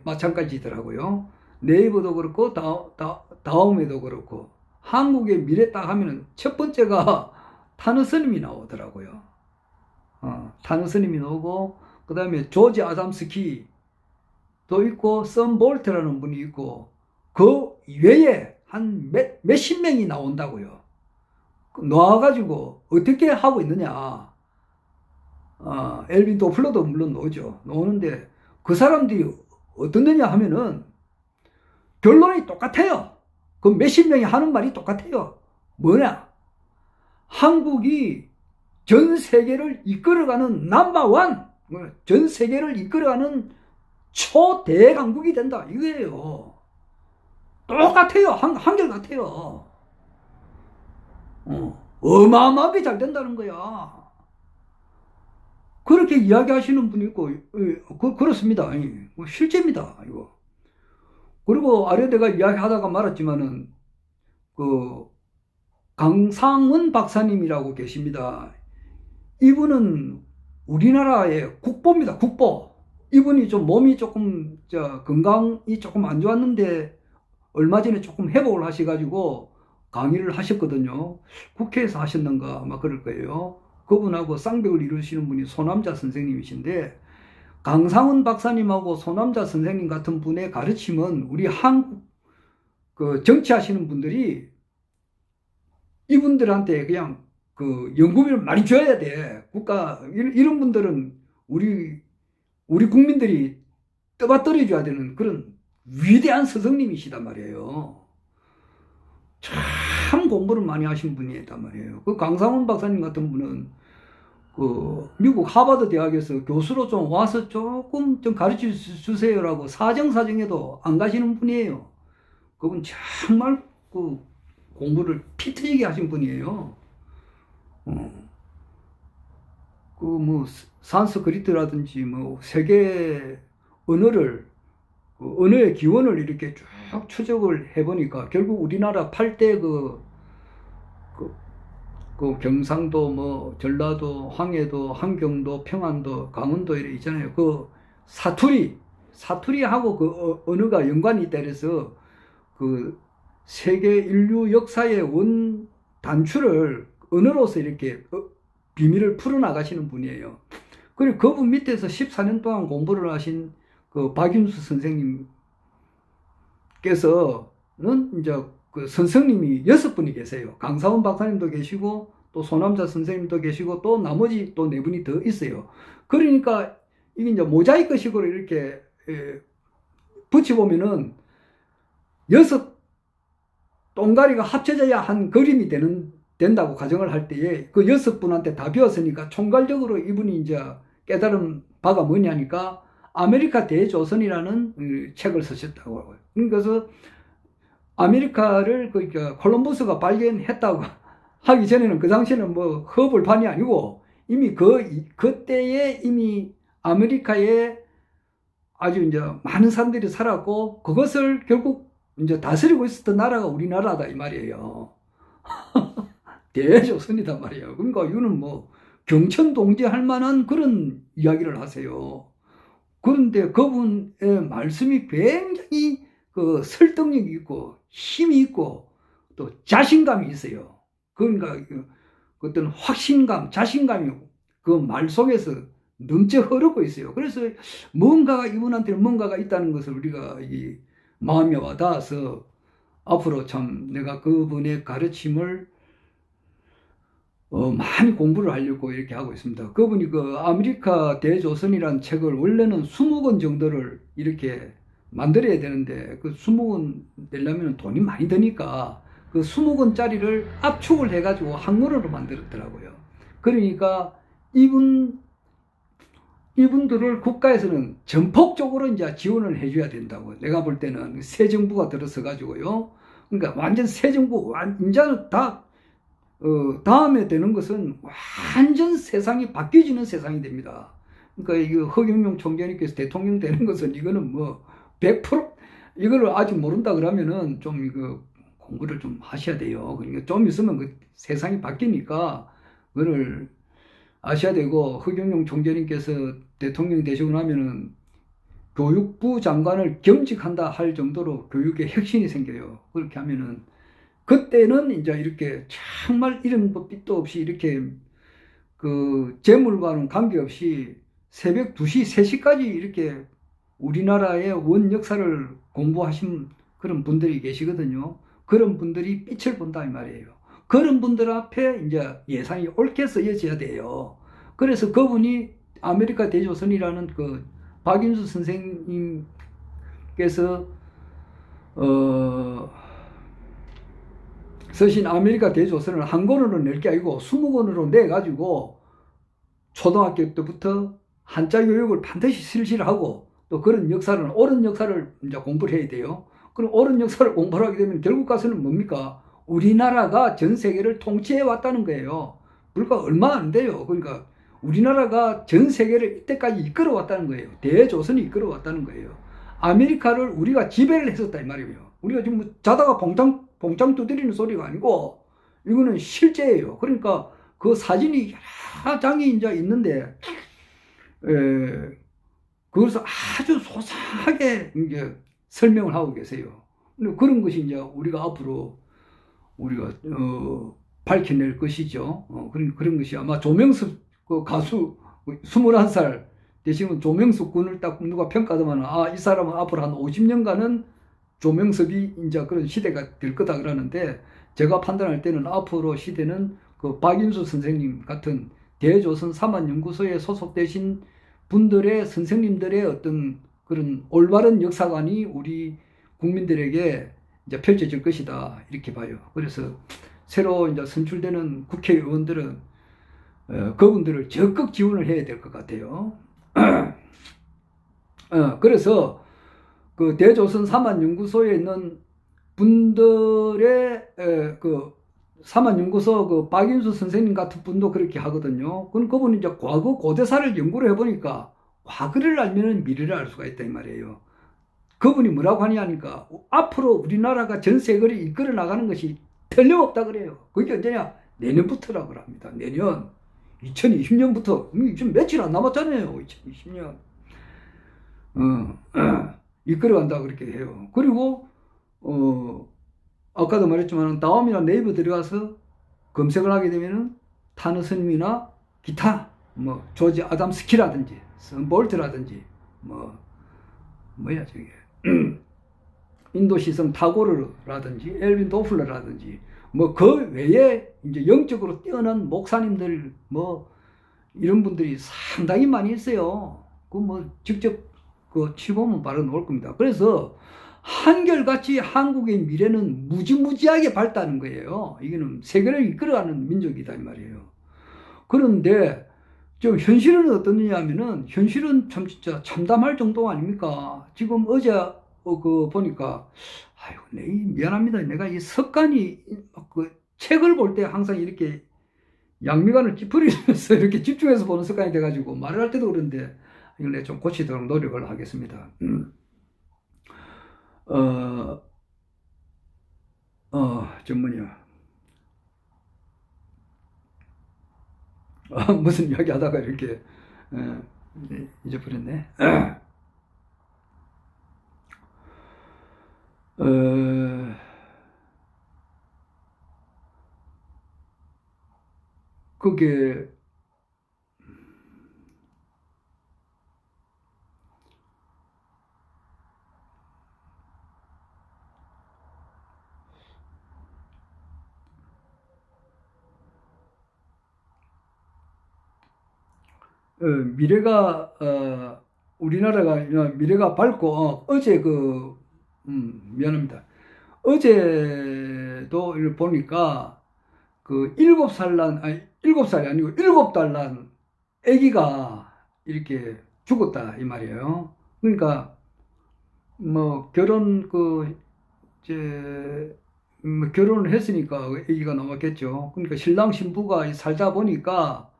[SPEAKER 1] 마찬가지더라고요. 네이버도 그렇고, 다음에도 그렇고, 한국의 미래 딱 하면은 첫 번째가 타너 스님이 나오더라고요. 타너 스님이 나오고, 그 다음에 조지 아담스키도 있고, 선 볼트라는 분이 있고, 그 외에 한 몇십 명이 나온다고요. 나와가지고 어떻게 하고 있느냐. 엘빈 도플러도 물론 나오는데, 그 사람들이 어떻느냐 하면은 결론이 똑같아요. 그 몇십 명이 하는 말이 똑같아요. 뭐냐? 한국이 전 세계를 이끌어가는 넘버원, 전 세계를 이끌어가는 초대강국이 된다. 이거예요. 똑같아요. 한결같아요. 어마어마하게 잘 된다는 거야. 그렇게 이야기하시는 분이 있고, 그렇습니다. 실제입니다. 이거. 그리고 아래 내가 이야기하다가 말았지만은, 그, 강상은 박사님이라고 계십니다. 이분은 우리나라의 국보입니다. 국보. 이분이 좀 몸이 조금, 건강이 조금 안 좋았는데, 얼마 전에 조금 회복을 하셔가지고 강의를 하셨거든요. 국회에서 하셨는가 아마 그럴 거예요. 그분하고 쌍벽을 이루시는 분이 소남자 선생님이신데, 강상은 박사님하고 소남자 선생님 같은 분의 가르침은 우리 한국 그 정치하시는 분들이 이분들한테 그냥 그 연구비를 많이 줘야 돼. 이런 분들은 우리 국민들이 떠받들어줘야 되는 그런 위대한 스승님이시단 말이에요. 참 공부를 많이 하신 분이단 말이에요. 그 강상훈 박사님 같은 분은 그 미국 하버드 대학에서 교수로 좀 와서 조금 좀 가르쳐 주세요라고 사정사정해도 안 가시는 분이에요. 그분 정말 그 공부를 피 터지게 하신 분이에요. 그 뭐 산스크리트라든지 뭐 세계 언어를, 그 언어의 기원을 이렇게 쭉 추적을 해보니까 결국 우리나라 8대 그 경상도, 뭐 전라도, 황해도, 함경도, 평안도, 강원도 이래 있잖아요. 그 사투리하고 그 언어가 연관이 있다 그래서 그 세계 인류 역사의 원 단추를 언어로서 이렇게 비밀을 풀어나가시는 분이에요. 그리고 그분 밑에서 14년 동안 공부를 하신 그 박윤수 선생님께서는 이제 그 선생님이 6분이 계세요. 강사원 박사님도 계시고, 또 소남자 선생님도 계시고, 또 나머지 또 4분이 더 있어요. 그러니까 이게 이제 모자이크 식으로 이렇게 붙여보면은 6 동가리가 합쳐져야 한 그림이 된다고 가정을 할 때에 그 6분한테 다 비었으니까 총괄적으로 이분이 이제 깨달은 바가 뭐냐니까 아메리카 대조선이라는 책을 쓰셨다고 하고요. 그래서 아메리카를 그러니까 콜럼버스가 발견했다고 하기 전에는 그 당시에는 뭐 허블판이 아니고 이미 그때에 이미 아메리카에 아주 이제 많은 사람들이 살았고 그것을 결국 이제 다스리고 있었던 나라가 우리나라다 이 말이에요. 대조선이단 말이에요. 그러니까 이거는 뭐 경천동지할 만한 그런 이야기를 하세요. 그런데 그분의 말씀이 굉장히 그 설득력이 있고 힘이 있고 또 자신감이 있어요. 그러니까 어떤 확신감, 자신감이 그 말 속에서 넘쳐 흐르고 있어요. 그래서 이분한테는 뭔가가 있다는 것을 우리가 이 마음에 와닿아서 앞으로 참 내가 그분의 가르침을 많이 공부를 하려고 이렇게 하고 있습니다. 그분이 그 아메리카 대조선이라는 책을 원래는 20권 정도를 이렇게 만들어야 되는데 그 20권 내려면 돈이 많이 드니까 그 20권짜리를 압축을 해가지고 한 권으로 만들었더라고요. 그러니까 이분들을 국가에서는 전폭적으로 이제 지원을 해줘야 된다고. 내가 볼 때는 새 정부가 들어서 가지고요. 그러니까 완전 새 정부, 이제는 다음에 되는 것은 완전 세상이 바뀌어지는 세상이 됩니다. 그러니까 이 허경영 총재님께서 대통령 되는 것은 이거는 뭐 100% 이거를 아직 모른다 그러면은 좀 이거 공부를 좀 하셔야 돼요. 그러니까 좀 있으면 그 세상이 바뀌니까 그거를 아셔야 되고, 허경영 총재님께서 대통령 되시고 나면은 교육부 장관을 겸직한다 할 정도로 교육에 혁신이 생겨요. 그렇게 하면은 그때는 이제 이렇게 정말 이런 빛도 없이 이렇게 그 재물과는 관계없이 새벽 2시, 3시까지 이렇게 우리나라의 원 역사를 공부하신 그런 분들이 계시거든요. 그런 분들이 빛을 본다 이 말이에요. 그런 분들 앞에 이제 예산이 옳게 쓰여져야 돼요. 그래서 그분이 아메리카 대조선이라는 그 박인수 선생님께서 쓰신 아메리카 대조선을 한 권으로 낼 게 아니고 20권으로 내가지고 초등학교 때부터 한자 교육을 반드시 실시하고 또 그런 역사를, 옳은 역사를 이제 공부를 해야 돼요. 그럼 옳은 역사를 공부를 하게 되면 결국 가서는 뭡니까? 우리나라가 전 세계를 통치해 왔다는 거예요. 불과 얼마 안 돼요. 그러니까 우리나라가 전 세계를 이때까지 이끌어 왔다는 거예요. 대조선이 이끌어 왔다는 거예요. 아메리카를 우리가 지배를 했었다 이 말이에요. 우리가 지금 자다가 봉창 두드리는 소리가 아니고 이거는 실제예요. 그러니까 그 사진이 여러 장이 이제 있는데 그것을 아주 소상하게 이제 설명을 하고 계세요. 그런 것이 이제 우리가 앞으로 우리가 밝혀낼 것이죠. 그런 것이 아마 조명섭 그 가수 21살 되시는 조명섭 군을 딱 누가 평가하면 이 사람은 앞으로 한 50년간은 조명섭이 이제 그런 시대가 될 거다 그러는데 제가 판단할 때는 앞으로 시대는 그 박인수 선생님 같은 대조선 사만연구소에 소속되신 분들의 선생님들의 어떤 그런 올바른 역사관이 우리 국민들에게 이제 펼쳐질 것이다 이렇게 봐요. 그래서 새로 이제 선출되는 국회의원들은 그분들을 적극 지원을 해야 될 것 같아요. 그래서 그 대조선 사만연구소에 있는 분들의 그 사만연구소 그 박인수 선생님 같은 분도 그렇게 하거든요. 그분이 이제 과거 고대사를 연구를 해보니까 과거를 알면은 미래를 알 수가 있다 이 말이에요. 그분이 뭐라고 하냐니까 앞으로 우리나라가 전 세계를 이끌어 나가는 것이 틀림없다 그래요. 그게 언제냐? 내년부터라고 합니다. 내년 2020년부터 지금 며칠 안 남았잖아요. 2020년 이끌어간다 그렇게 해요. 그리고 아까도 말했지만 다음이나 네이버 들어가서 검색을 하게 되면은 타너스님이나 기타 뭐 조지 아담스키라든지 선 볼트라든지 뭐야 저게 인도 시성 타고르라든지 엘빈 도플러라든지 뭐 그 외에 이제 영적으로 뛰어난 목사님들 뭐 이런 분들이 상당히 많이 있어요. 그 뭐 직접 그 치보면 바로 나올 겁니다. 그래서 한결같이 한국의 미래는 무지무지하게 밝다는 거예요. 이거는 세계를 이끌어가는 민족이다 이 말이에요. 그런데 좀 현실은 어떠냐 하면은 현실은 참 진짜 참담할 정도 아닙니까? 지금 어제 그 보니까 아유, 미안합니다. 내가 이 석간이 그 책을 볼 때 항상 이렇게 양미간을 찌푸리면서 이렇게 집중해서 보는 습관이 돼가지고 말을 할 때도 그런데 이걸 내가 좀 고치도록 노력을 하겠습니다. 저 뭐냐. 무슨 이야기 하다가 이렇게 잊어버렸네. 그게 미래가 우리나라가 미래가 밝고, 어제 미안합니다. 어제도 이걸 보니까 그 7살 난, 아니, 7살이 아니고 7달 난 아기가 이렇게 죽었다, 이 말이에요. 그러니까, 뭐, 이제, 결혼을 했으니까 아기가 나왔겠죠. 그러니까 신랑 신부가 살다 보니까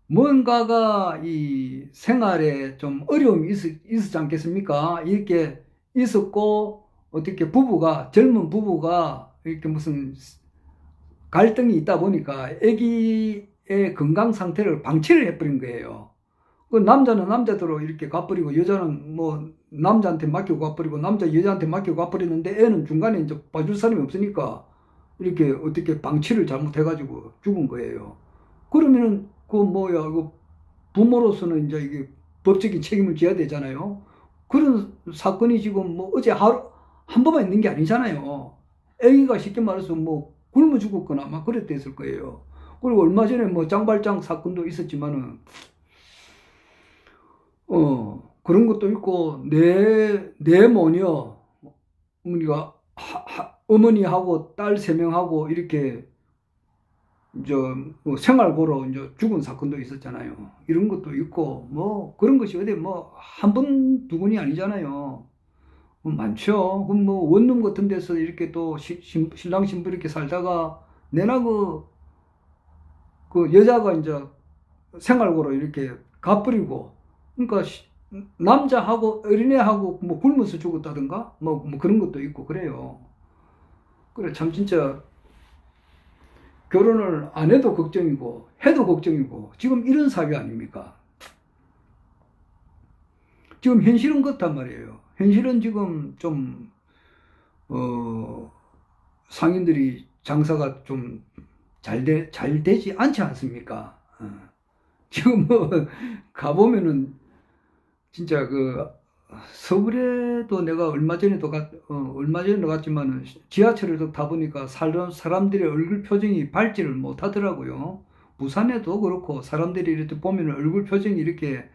[SPEAKER 1] 뭔가가 이 생활에 좀 어려움이 있었지 않겠습니까? 이렇게 있었고, 어떻게 젊은 부부가 이렇게 무슨 갈등이 있다 보니까 아기의 건강 상태를 방치를 해버린 거예요. 그 남자는 남자대로 이렇게 가버리고, 여자는 뭐 남자한테 맡기고 가버리고, 남자 여자한테 맡기고 가버리는데, 애는 중간에 이제 봐줄 사람이 없으니까 이렇게 어떻게 방치를 잘못해가지고 죽은 거예요. 그러면은 이거 부모로서는 이제 이게 법적인 책임을 져야 되잖아요. 그런 사건이 지금 뭐 어제 하루 한 번만 있는 게 아니잖아요. 애기가 쉽게 말해서 뭐 굶어 죽었거나 막 그랬댔을 거예요. 그리고 얼마 전에 뭐 장발장 사건도 있었지만은 그런 것도 있고, 내 모녀 어머니가 어머니하고 딸 3명하고 이렇게 뭐 생활고로 이제 죽은 사건도 있었잖아요. 이런 것도 있고, 뭐 그런 것이 어디 뭐 한 번, 두 번이 아니잖아요. 많죠. 그럼 뭐 원룸 같은 데서 이렇게 또 신랑 신부 이렇게 살다가 내나 그 여자가 이제 생활고로 이렇게 가버리고, 그러니까 남자하고 어린애하고 뭐 굶어서 죽었다든가 뭐 그런 것도 있고 그래요. 그래, 참 진짜 결혼을 안 해도 걱정이고 해도 걱정이고, 지금 이런 사회 아닙니까? 지금 현실은 그렇단 말이에요. 현실은 지금 좀 상인들이 장사가 좀 잘 되지 않지 않습니까? 지금 뭐 가보면은 진짜 서울에도 내가 얼마 전에도 갔지만은 지하철에서 타보니까 사람들의 얼굴 표정이 밝지를 못하더라고요. 부산에도 그렇고 사람들이 이렇게 보면 얼굴 표정이 이렇게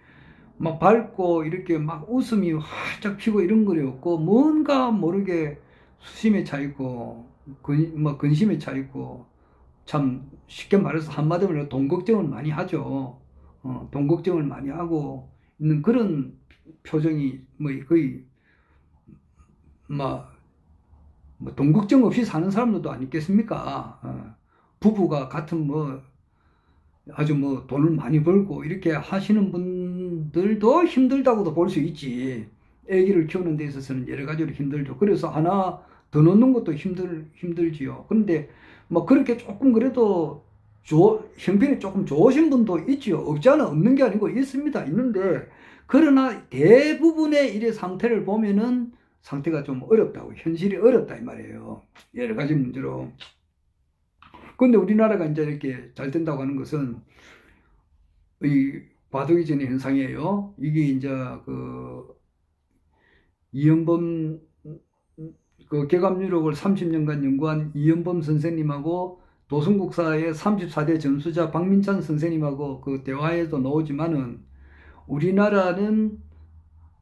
[SPEAKER 1] 막 밝고 이렇게 막 웃음이 활짝 피고 이런 거 없고, 뭔가 모르게 수심에 차 있고 근심에 차 있고, 참 쉽게 말해서 한마디로 돈 걱정을 많이 하죠. 돈 걱정을 많이 하고 있는 그런 표정이 뭐 거의 돈 걱정 없이 사는 사람들도 아니겠습니까? 부부가 같은 아주 돈을 많이 벌고 이렇게 하시는 분들도 힘들다고도 볼 수 있지. 아기를 키우는 데 있어서는 여러 가지로 힘들죠. 그래서 하나 더 넣는 것도 힘들지요. 그런데 그렇게 조금 그래도 형편이 조금 좋으신 분도 있지요. 없지 않아 없는 게 아니고 있습니다. 있는데, 그러나 대부분의 일의 상태를 보면은 상태가 좀 어렵다고, 현실이 어렵다 이 말이에요. 여러 가지 문제로. 근데 우리나라가 이제 이렇게 잘 된다고 하는 것은 이 과도기 전의 현상이에요. 이게 이제 이현범 개감 유력을 30년간 연구한 이현범 선생님하고 도성국사의 34대 전수자 박민찬 선생님하고 그 대화에도 나오지만은, 우리나라는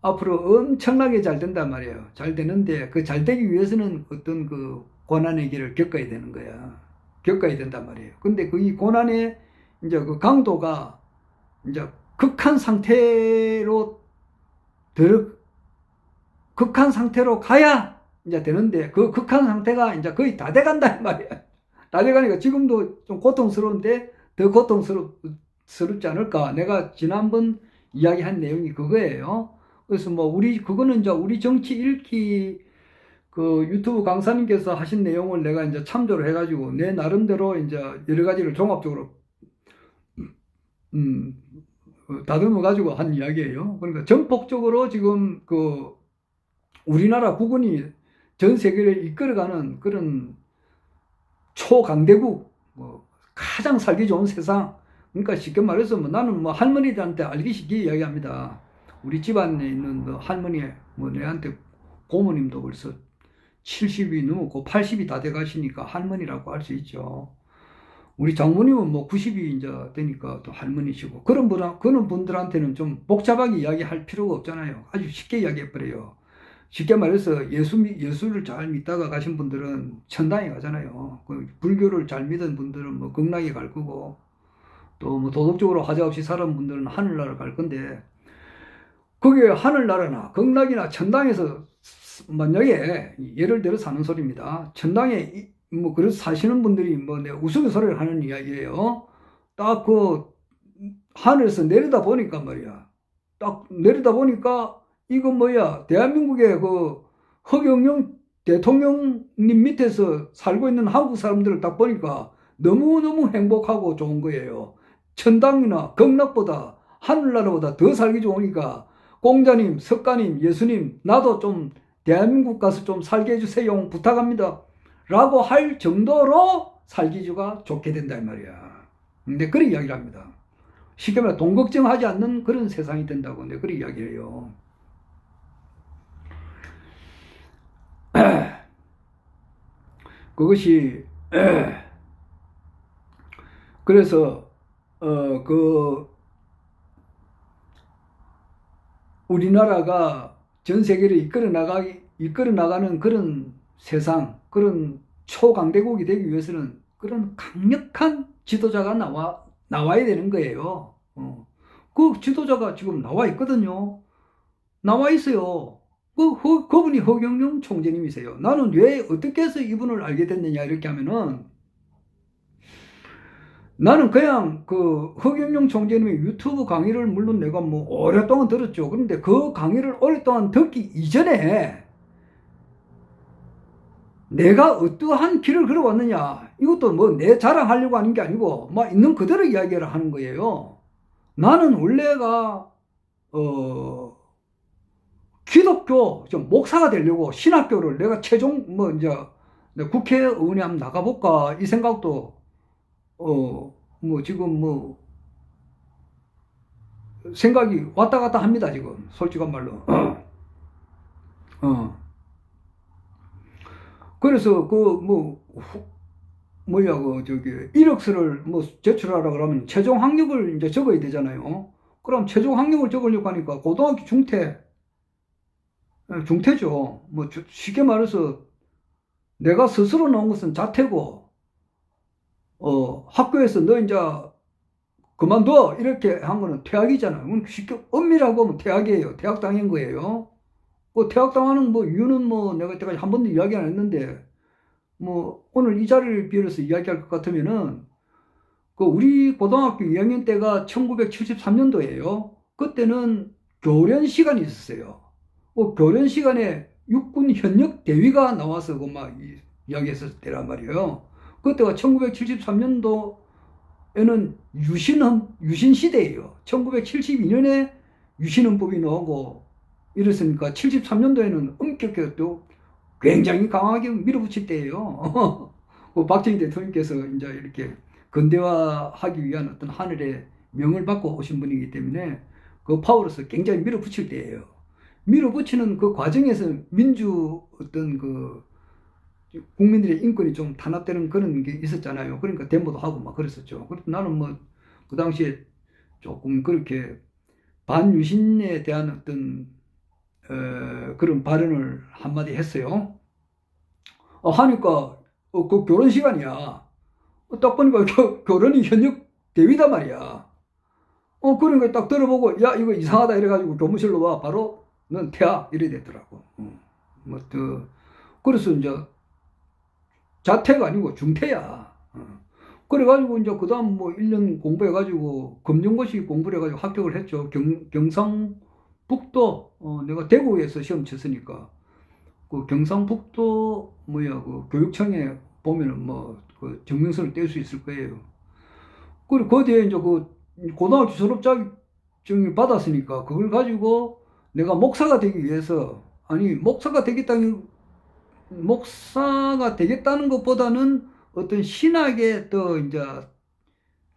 [SPEAKER 1] 앞으로 엄청나게 잘 된단 말이에요. 잘 되는데 그 잘 되기 위해서는 어떤 고난의 길을 겪어야 되는 거야. 겪어야 된단 말이에요. 근데 이 고난의 이제 강도가 이제 극한 상태로 가야 이제 되는데, 그 극한 상태가 이제 거의 다 돼간다 이 말이야. 다 돼가니까 지금도 좀 고통스러운데 더 고통스럽지 않을까. 내가 지난번 이야기한 내용이 그거예요. 그래서 그거는 이제 우리 정치 읽기 유튜브 강사님께서 하신 내용을 내가 이제 참조를 해가지고 내 나름대로 이제 여러 가지를 종합적으로 다듬어 가지고 한 이야기예요. 그러니까 전폭적으로 지금 우리나라 국군이 전 세계를 이끌어가는 그런 초강대국, 가장 살기 좋은 세상. 그러니까 쉽게 말해서 나는 할머니들한테 알기 쉽게 이야기합니다. 우리 집안에 있는 할머니, 내한테 고모님도 벌써 70이 넘었고 80이 다 돼 가시니까 할머니라고 할 수 있죠. 우리 장모님은 뭐 90이 이제 되니까 또 할머니시고, 그런 분들한테는 좀 복잡하게 이야기할 필요가 없잖아요. 아주 쉽게 이야기해버려요. 쉽게 말해서 예수를 잘 믿다가 가신 분들은 천당에 가잖아요. 그 불교를 잘 믿은 분들은 뭐 극락에 갈 거고, 또 뭐 도덕적으로 하자 없이 살은 분들은 하늘나라 갈 건데, 그게 하늘나라나 극락이나 천당에서 만약에 예를 들어 사는 소리입니다. 천당에 뭐 그래서 사시는 분들이 뭐 내 우스갯소리를 하는 이야기예요. 딱 그 하늘에서 내려다 보니까 말이야. 딱 내려다 보니까 이거 뭐야, 대한민국의 그 허경영 대통령님 밑에서 살고 있는 한국 사람들을 딱 보니까 너무너무 행복하고 좋은 거예요. 천당이나 극락보다 하늘나라보다 더 살기 좋으니까 공자님, 석가님, 예수님, 나도 좀 대한민국 가서 좀 살게 해주세요, 부탁합니다 라고 할 정도로 살기가 좋게 된다 이 말이야. 근데 그런 이야기를 합니다. 쉽게 말해 돈 걱정하지 않는 그런 세상이 된다고 근데 그런 이야기를 해요. 그것이 그래서 그 우리나라가 전 세계를 이끌어 나가는 그런 세상, 그런 초강대국이 되기 위해서는 그런 강력한 지도자가 나와야 되는 거예요. 그 지도자가 지금 나와 있거든요. 나와 있어요. 그분이 허경영 총재님이세요. 나는 왜 어떻게 해서 이분을 알게 됐느냐 이렇게 하면은, 나는 그냥 그 허경영 총재님의 유튜브 강의를 물론 내가 뭐 오랫동안 들었죠. 그런데 그 강의를 오랫동안 듣기 이전에 내가 어떠한 길을 걸어왔느냐, 이것도 뭐 내 자랑하려고 하는 게 아니고 막 있는 그대로 이야기를 하는 거예요. 나는 원래가 기독교 좀 목사가 되려고 신학교를 내가 최종 뭐 이제 국회의원이 한번 나가볼까 이 생각도 뭐 지금 뭐 생각이 왔다 갔다 합니다 지금 솔직한 말로. 그래서 그 뭐야 그 저기 이력서를 뭐 제출하라 그러면 최종 학력을 이제 적어야 되잖아요. 그럼 최종 학력을 적으려고 하니까 고등학교 중퇴죠. 뭐 쉽게 말해서 내가 스스로 넣은 것은 자퇴고, 학교에서 너 이제 그만둬 이렇게 한 거는 퇴학이잖아요. 쉽게 엄밀하고 하면 퇴학이에요. 퇴학당한 거예요. 그 퇴학당하는 뭐 이유는 뭐 내가 이때까지 한 번도 이야기 안 했는데, 뭐 오늘 이 자리를 빌어서 이야기할 것 같으면은, 그 우리 고등학교 2학년 때가 1973년도예요. 그때는 교련 시간이 있었어요. 교련 시간에 육군 현역 대위가 나와서 그 막 이야기했을 때란 말이에요. 그때가 1973년도에는 유신 시대예요. 1972년에 유신헌법이 나오고 이랬으니까 73년도에는 엄격하게 또 굉장히 강하게 밀어붙일 때예요. 박정희 대통령께서 이제 이렇게 근대화하기 위한 어떤 하늘의 명을 받고 오신 분이기 때문에 그 파워로서 굉장히 밀어붙일 때예요. 밀어붙이는 그 과정에서 어떤 그 국민들의 인권이 좀 탄압되는 그런 게 있었잖아요. 그러니까 데모도 하고 막 그랬었죠. 그래서 나는 뭐 그 당시에 조금 그렇게 반유신에 대한 어떤 그런 발언을 한마디 했어요. 하니까 그 교련 시간이야. 딱 보니까 교련이 현역 대위단 말이야. 그러니까 딱 들어보고 야 이거 이상하다 이래가지고 교무실로 와 바로 넌 퇴학 이래 되더라고. 그래서 이제 자퇴가 아니고 중퇴야. 그래가지고 이제 그 다음 뭐 1년 공부해가지고 검정고시 공부를 해가지고 합격을 했죠. 경상북도 내가 대구에서 시험 쳤으니까 그 경상북도 그 교육청에 보면은 뭐 그 증명서를 뗄 수 있을 거예요. 그리고 그 뒤에 이제 그 고등학교 졸업 자격증을 받았으니까 그걸 가지고 내가 목사가 되기 위해서, 아니 목사가 되겠다는 것보다는 어떤 신학의 또 이제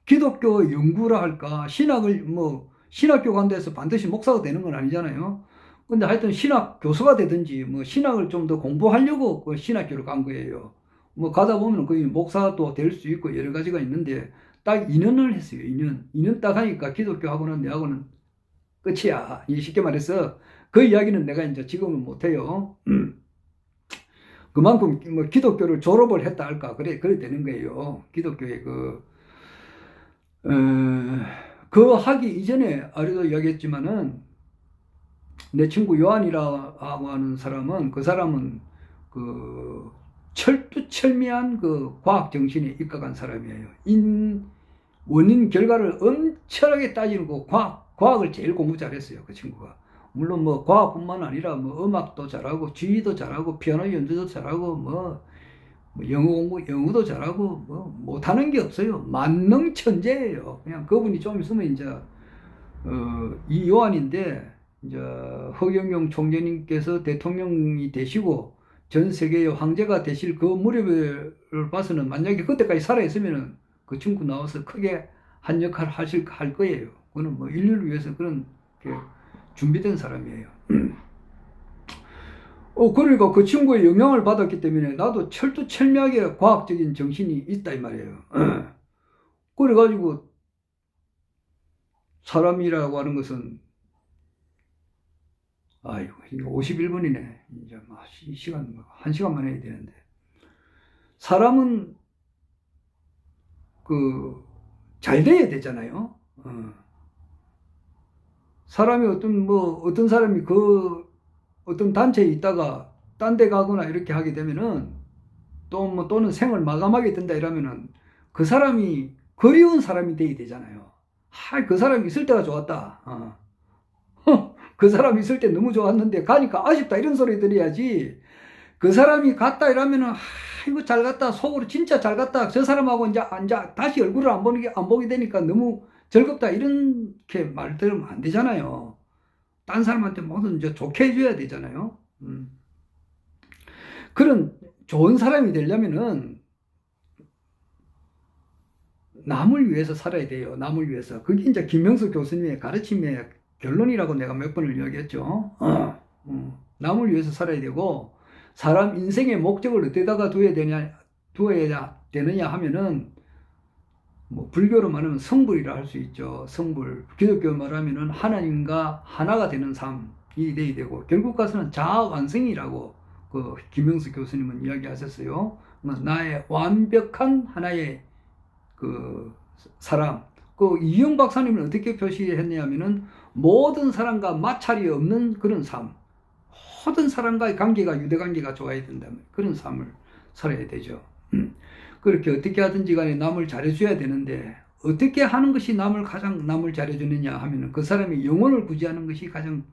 [SPEAKER 1] 기독교 연구라 할까, 신학교 간 데서 반드시 목사가 되는 건 아니잖아요. 근데 하여튼 신학 교수가 되든지 뭐 신학을 좀 더 공부하려고 그 신학교를 간 거예요. 뭐 가다 보면 거의 목사도 될 수 있고 여러 가지가 있는데 딱 2년을 했어요. 2년 딱 하니까 기독교하고는 내하고는 끝이야. 쉽게 말해서 그 이야기는 내가 이제 지금은 못해요. 그만큼 뭐 기독교를 졸업을 했다 할까 그래 되는 거예요. 기독교의 그 하기 이전에 아래도 이야기했지만은 내 친구 요한이라고 하는 사람은 그 사람은 그 철두철미한 그 과학 정신에 입각한 사람이에요. 원인 결과를 엄청나게 따지는 그 과학을 제일 공부 잘했어요. 그 친구가. 물론 뭐 과학뿐만 아니라 뭐 음악도 잘하고 지휘도 잘하고 피아노 연주도 잘하고 뭐 영어도 잘하고 뭐 못하는 게 없어요. 만능 천재예요. 그냥 그분이 좀 있으면 이제 이 요한인데 이제 허경영 총재님께서 대통령이 되시고 전 세계의 황제가 되실 그 무렵을 봐서는 만약에 그때까지 살아 있으면은 그 친구 나와서 크게 한 역할을 할 거예요. 그는 뭐 인류를 위해서 그런 준비된 사람이에요. 그러니까 그 친구의 영향을 받았기 때문에 나도 철두철미하게 과학적인 정신이 있다 이 말이에요. 그래가지고 사람이라고 하는 것은 아이고 이거 51분이네. 이제 막 시간 1시간만 해야 되는데 사람은 잘 돼야 되잖아요. 사람이 어떤 사람이 어떤 단체에 있다가 딴 데 가거나 이렇게 하게 되면은 또는 생을 마감하게 된다 이러면은 그 사람이 그리운 사람이 돼야 되잖아요. 그 사람이 있을 때가 좋았다. 그 사람이 있을 때 너무 좋았는데 가니까 아쉽다 이런 소리 들어야지. 그 사람이 갔다 이러면은 이거 잘 갔다 속으로 진짜 잘 갔다 저 사람하고 이제 다시 얼굴을 안 보게 되니까 너무 즐겁다 이렇게 말 들으면 안 되잖아요. 딴 사람한테 모두 이제 좋게 해줘야 되잖아요. 그런 좋은 사람이 되려면은 남을 위해서 살아야 돼요. 남을 위해서. 그게 이제 김명수 교수님의 가르침의 결론이라고 내가 몇 번을 이야기했죠. 남을 위해서 살아야 되고 사람 인생의 목적을 어디다가 두어야 되느냐 하면은 뭐 불교로 말하면 성불이라 할 수 있죠. 성불. 기독교 말하면은 하나님과 하나가 되는 삶이 돼야 되고 결국 가서는 자아완성이라고 그 김명수 교수님은 이야기하셨어요. 나의 완벽한 하나의 그 사람. 그 이영 박사님은 어떻게 표시했냐면은 모든 사람과 마찰이 없는 그런 삶. 모든 사람과의 관계가 유대관계가 좋아야 된다면 그런 삶을 살아야 되죠. 그렇게 어떻게 하든지 간에 남을 잘해줘야 되는데 어떻게 하는 것이 가장 남을 잘해주느냐 하면은 그 사람이 영혼을 구제하는 것이 가장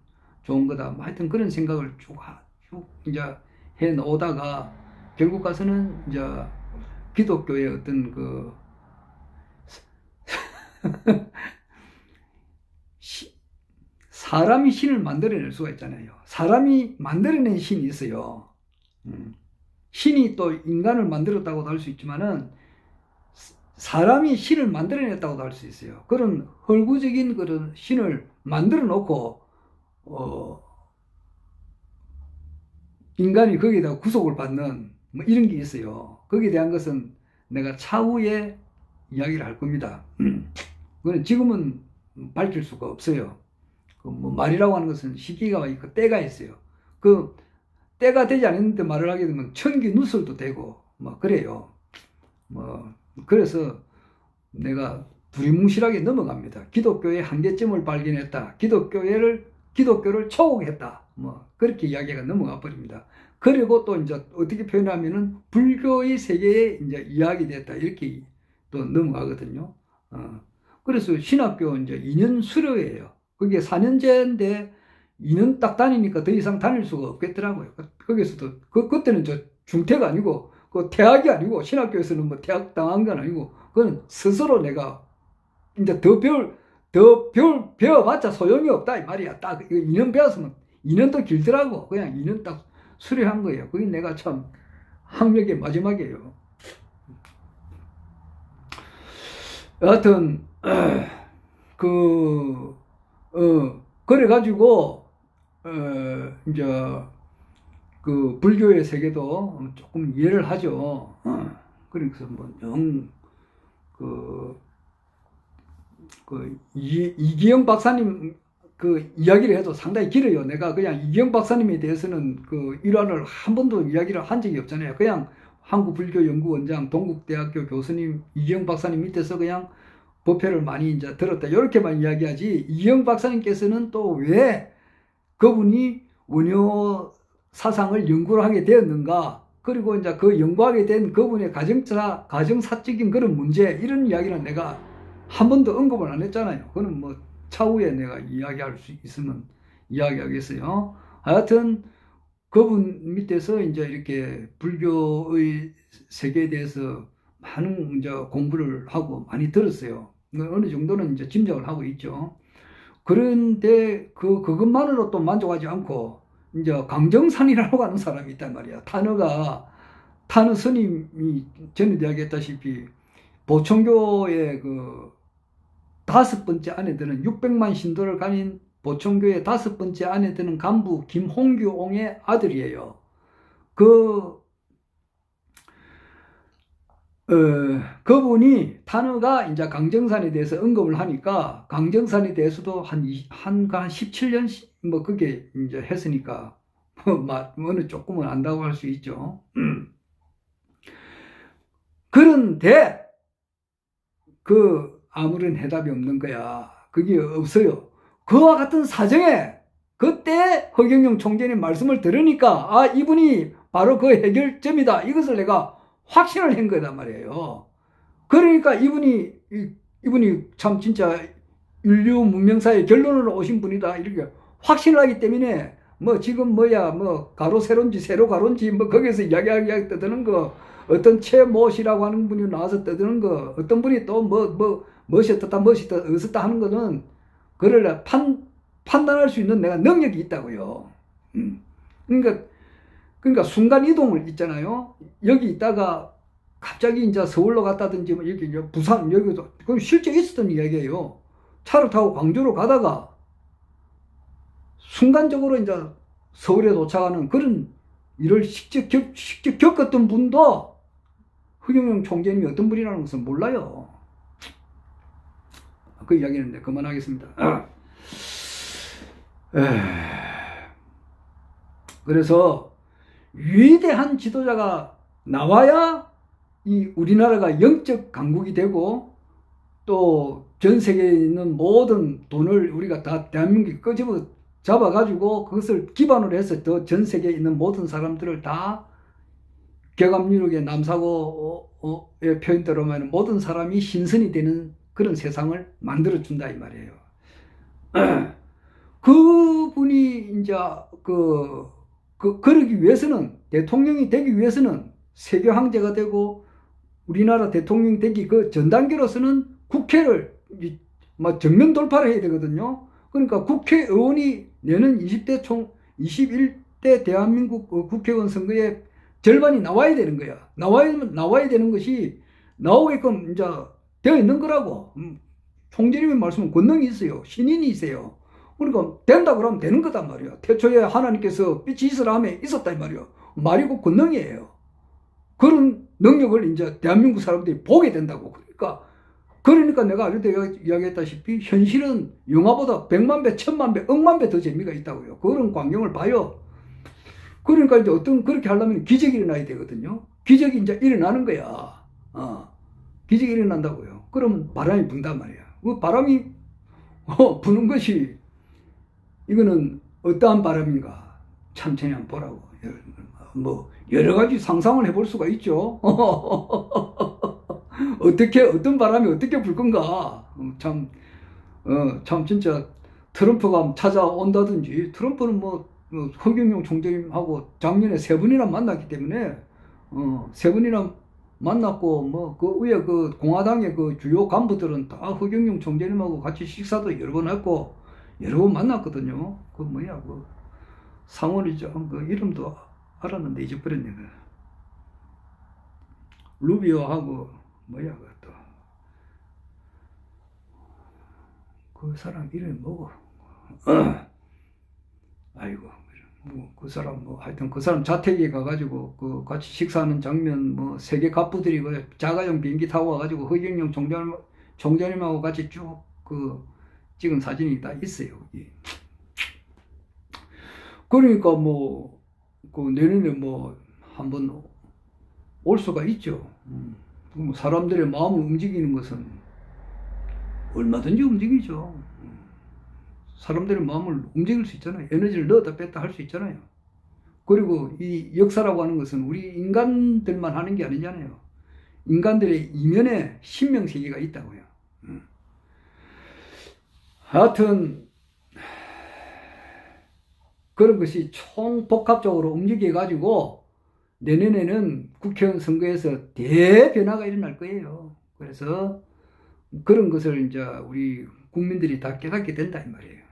[SPEAKER 1] 좋은 거다. 하여튼 그런 생각을 쭉 이제 해 놓다가 결국 가서는 이제 기독교의 어떤 사람이 신을 만들어낼 수가 있잖아요. 사람이 만들어낸 신이 있어요. 신이 또 인간을 만들었다고도 할 수 있지만은 사람이 신을 만들어냈다고도 할 수 있어요. 그런 헐구적인 그런 신을 만들어 놓고 인간이 거기에다 구속을 받는 뭐 이런 게 있어요. 거기에 대한 것은 내가 차후에 이야기를 할 겁니다. 그건 지금은 밝힐 수가 없어요. 뭐 말이라고 하는 것은 시기가 있고 때가 있어요. 때가 되지 않았는데 말을 하게 되면 천기 누설도 되고 뭐 그래요. 뭐 그래서 내가 두리뭉실하게 넘어갑니다. 기독교의 한계점을 발견했다. 기독교를 초국했다. 뭐 그렇게 이야기가 넘어가 버립니다. 그리고 또 이제 어떻게 표현하면은 불교의 세계에 이제 이야기 됐다. 이렇게 또 넘어가거든요. 그래서 신학교 이제 2년 수료예요. 그게 4년제인데 2년 딱 다니니까 더 이상 다닐 수가 없겠더라고요. 거기서도 그때는 저 중퇴가 아니고 그 대학이 아니고 신학교에서는 뭐 대학 당한 건 아니고 그건 스스로 내가 이제 더 배워봤자 소용이 없다 이 말이야. 딱 이거 2년 배웠으면 2년도 길더라고. 그냥 2년 딱 수료한 거예요. 그게 내가 참 학력의 마지막이에요. 여하튼 그래가지고 이제 그 불교의 세계도 조금 이해를 하죠. 그래서 뭐 영 이기영 박사님 그 이야기를 해도 상당히 길어요. 내가 그냥 이기영 박사님에 대해서는 그 일화를 한 번도 이야기를 한 적이 없잖아요. 그냥 한국불교연구원장 동국대학교 교수님 이기영 박사님 밑에서 그냥 법회를 많이 이제 들었다. 이렇게만 이야기하지. 이기영 박사님께서는 또 왜 그분이 원효 사상을 연구를 하게 되었는가? 그리고 이제 그 연구하게 된 그분의 가정사적인 그런 문제, 이런 이야기는 내가 한 번도 언급을 안 했잖아요. 그거는 뭐 차후에 내가 이야기할 수 있으면 이야기하겠어요. 하여튼 그분 밑에서 이제 이렇게 불교의 세계에 대해서 많은 이제 공부를 하고 많이 들었어요. 어느 정도는 이제 짐작을 하고 있죠. 그런데 그것만으로 또 만족하지 않고 이제 강정산이라고 하는 사람이 있단 말이야. 탄허 스님이 전에 이야기했다시피 보청교의 그 5번째 안에 드는 600만 신도를 가진 보청교의 5번째 안에 드는 간부 김홍규옹의 아들이에요. 그분이 탄허가 이제 강정산에 대해서 언급을 하니까 강정산에 대해서도 한 17년 뭐 그게 이제 했으니까 어느 조금은 안다고 할 수 있죠. 그런데 아무런 해답이 없는 거야. 그게 없어요. 그와 같은 사정에 그때 허경영 총재님 말씀을 들으니까 아, 이분이 바로 그 해결점이다. 이것을 내가 확신을 한 거단 말이에요. 그러니까 이분이 참 진짜 인류 문명사의 결론으로 오신 분이다. 이렇게 확신을 하기 때문에 뭐 지금 뭐 가로 세로인지 세로 가로인지 뭐 거기서 이야기 떠드는 거, 어떤 최모시라고 하는 분이 나와서 떠드는 거, 어떤 분이 또 멋이 어떻다 어떻다 하는 거는 그걸 판단할 수 있는 내가 능력이 있다고요. 그러니까 순간 이동을 있잖아요. 여기 있다가 갑자기 이제 서울로 갔다든지 뭐 여기 부산 여기도 그건 실제 있었던 이야기예요. 차를 타고 광주로 가다가 순간적으로 이제 서울에 도착하는 그런 일을 직접 겪었던 분도 허경영 총재님이 어떤 분이라는 것은 몰라요. 그 이야기는 이제 그만하겠습니다. 그래서 위대한 지도자가 나와야 이 우리나라가 영적 강국이 되고 또 전 세계에 있는 모든 돈을 우리가 다 대한민국에 끄집어 잡아가지고 그것을 기반으로 해서 더 전 세계에 있는 모든 사람들을 다 격압유력의 남사고의 표현대로면 모든 사람이 신선이 되는 그런 세상을 만들어준다 이 말이에요. 그분이 이제 그러기 위해서는, 대통령이 되기 위해서는 세계 황제가 되고 우리나라 대통령이 되기 그 전 단계로서는 국회를 정면 돌파를 해야 되거든요. 그러니까 국회의원이 내년 21대 대한민국 국회의원 선거에 절반이 나와야 되는 거야. 나와야 되는 것이 나오게끔 이제 되어 있는 거라고. 총재님의 말씀은 권능이 있어요. 신인이 있어요. 그러니까 된다 그러면 되는 거단 말이야. 태초에 하나님께서 빛이 있으라 하면 있었다 이 말이야. 말이고 권능이에요. 그런 능력을 이제 대한민국 사람들이 보게 된다고. 그러니까 내가 어릴 때 이야기했다시피 현실은 영화보다 100만 배, 1000만 배, 억만 배 더 재미가 있다고요. 그런 광경을 봐요. 그러니까 이제 그렇게 하려면 기적이 일어나야 되거든요. 기적이 이제 일어나는 거야. 기적이 일어난다고요. 그러면 바람이 분단 말이야. 그 바람이 부는 것이 이거는 어떠한 바람인가 천천히 한번 보라고. 뭐 여러 가지 상상을 해볼 수가 있죠. 어떤 바람이 어떻게 불 건가. 참 진짜 트럼프가 찾아온다든지, 트럼프는 허경영 총재님하고 작년에 3번이나 만났기 때문에 3번이나 만났고 그 위에 그 공화당의 그 주요 간부들은 다 허경영 총재님하고 같이 식사도 여러 번 했고 여러 번 만났거든요. 그 상원이죠. 그 이름도 알았는데 잊어버렸네. 루비오하고 또 그 사람 이름이 뭐고? 아이고 뭐 그 사람 뭐 하여튼 그 사람 자택에 가가지고 그 같이 식사하는 장면 뭐 세계 갑부들이 그 자가용 비행기 타고 와가지고 허경영 총장님하고 같이 쭉 그 찍은 사진이 다 있어요. 여기. 그러니까 뭐 그 내년에 뭐 한번 올 수가 있죠. 뭐 사람들의 마음을 움직이는 것은 얼마든지 움직이죠. 사람들의 마음을 움직일 수 있잖아요. 에너지를 넣었다 뺐다 할 수 있잖아요. 그리고 이 역사라고 하는 것은 우리 인간들만 하는 게 아니잖아요. 인간들의 이면에 신명세계가 있다고요. 하여튼 그런 것이 총복합적으로 움직여가지고 내년에는 국회의원 선거에서 대변화가 일어날 거예요. 그래서 그런 것을 이제 우리 국민들이 다 깨닫게 된다 이 말이에요.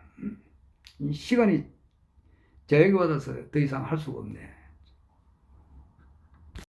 [SPEAKER 1] 이 시간이 제약이 받아서 더 이상 할 수가 없네.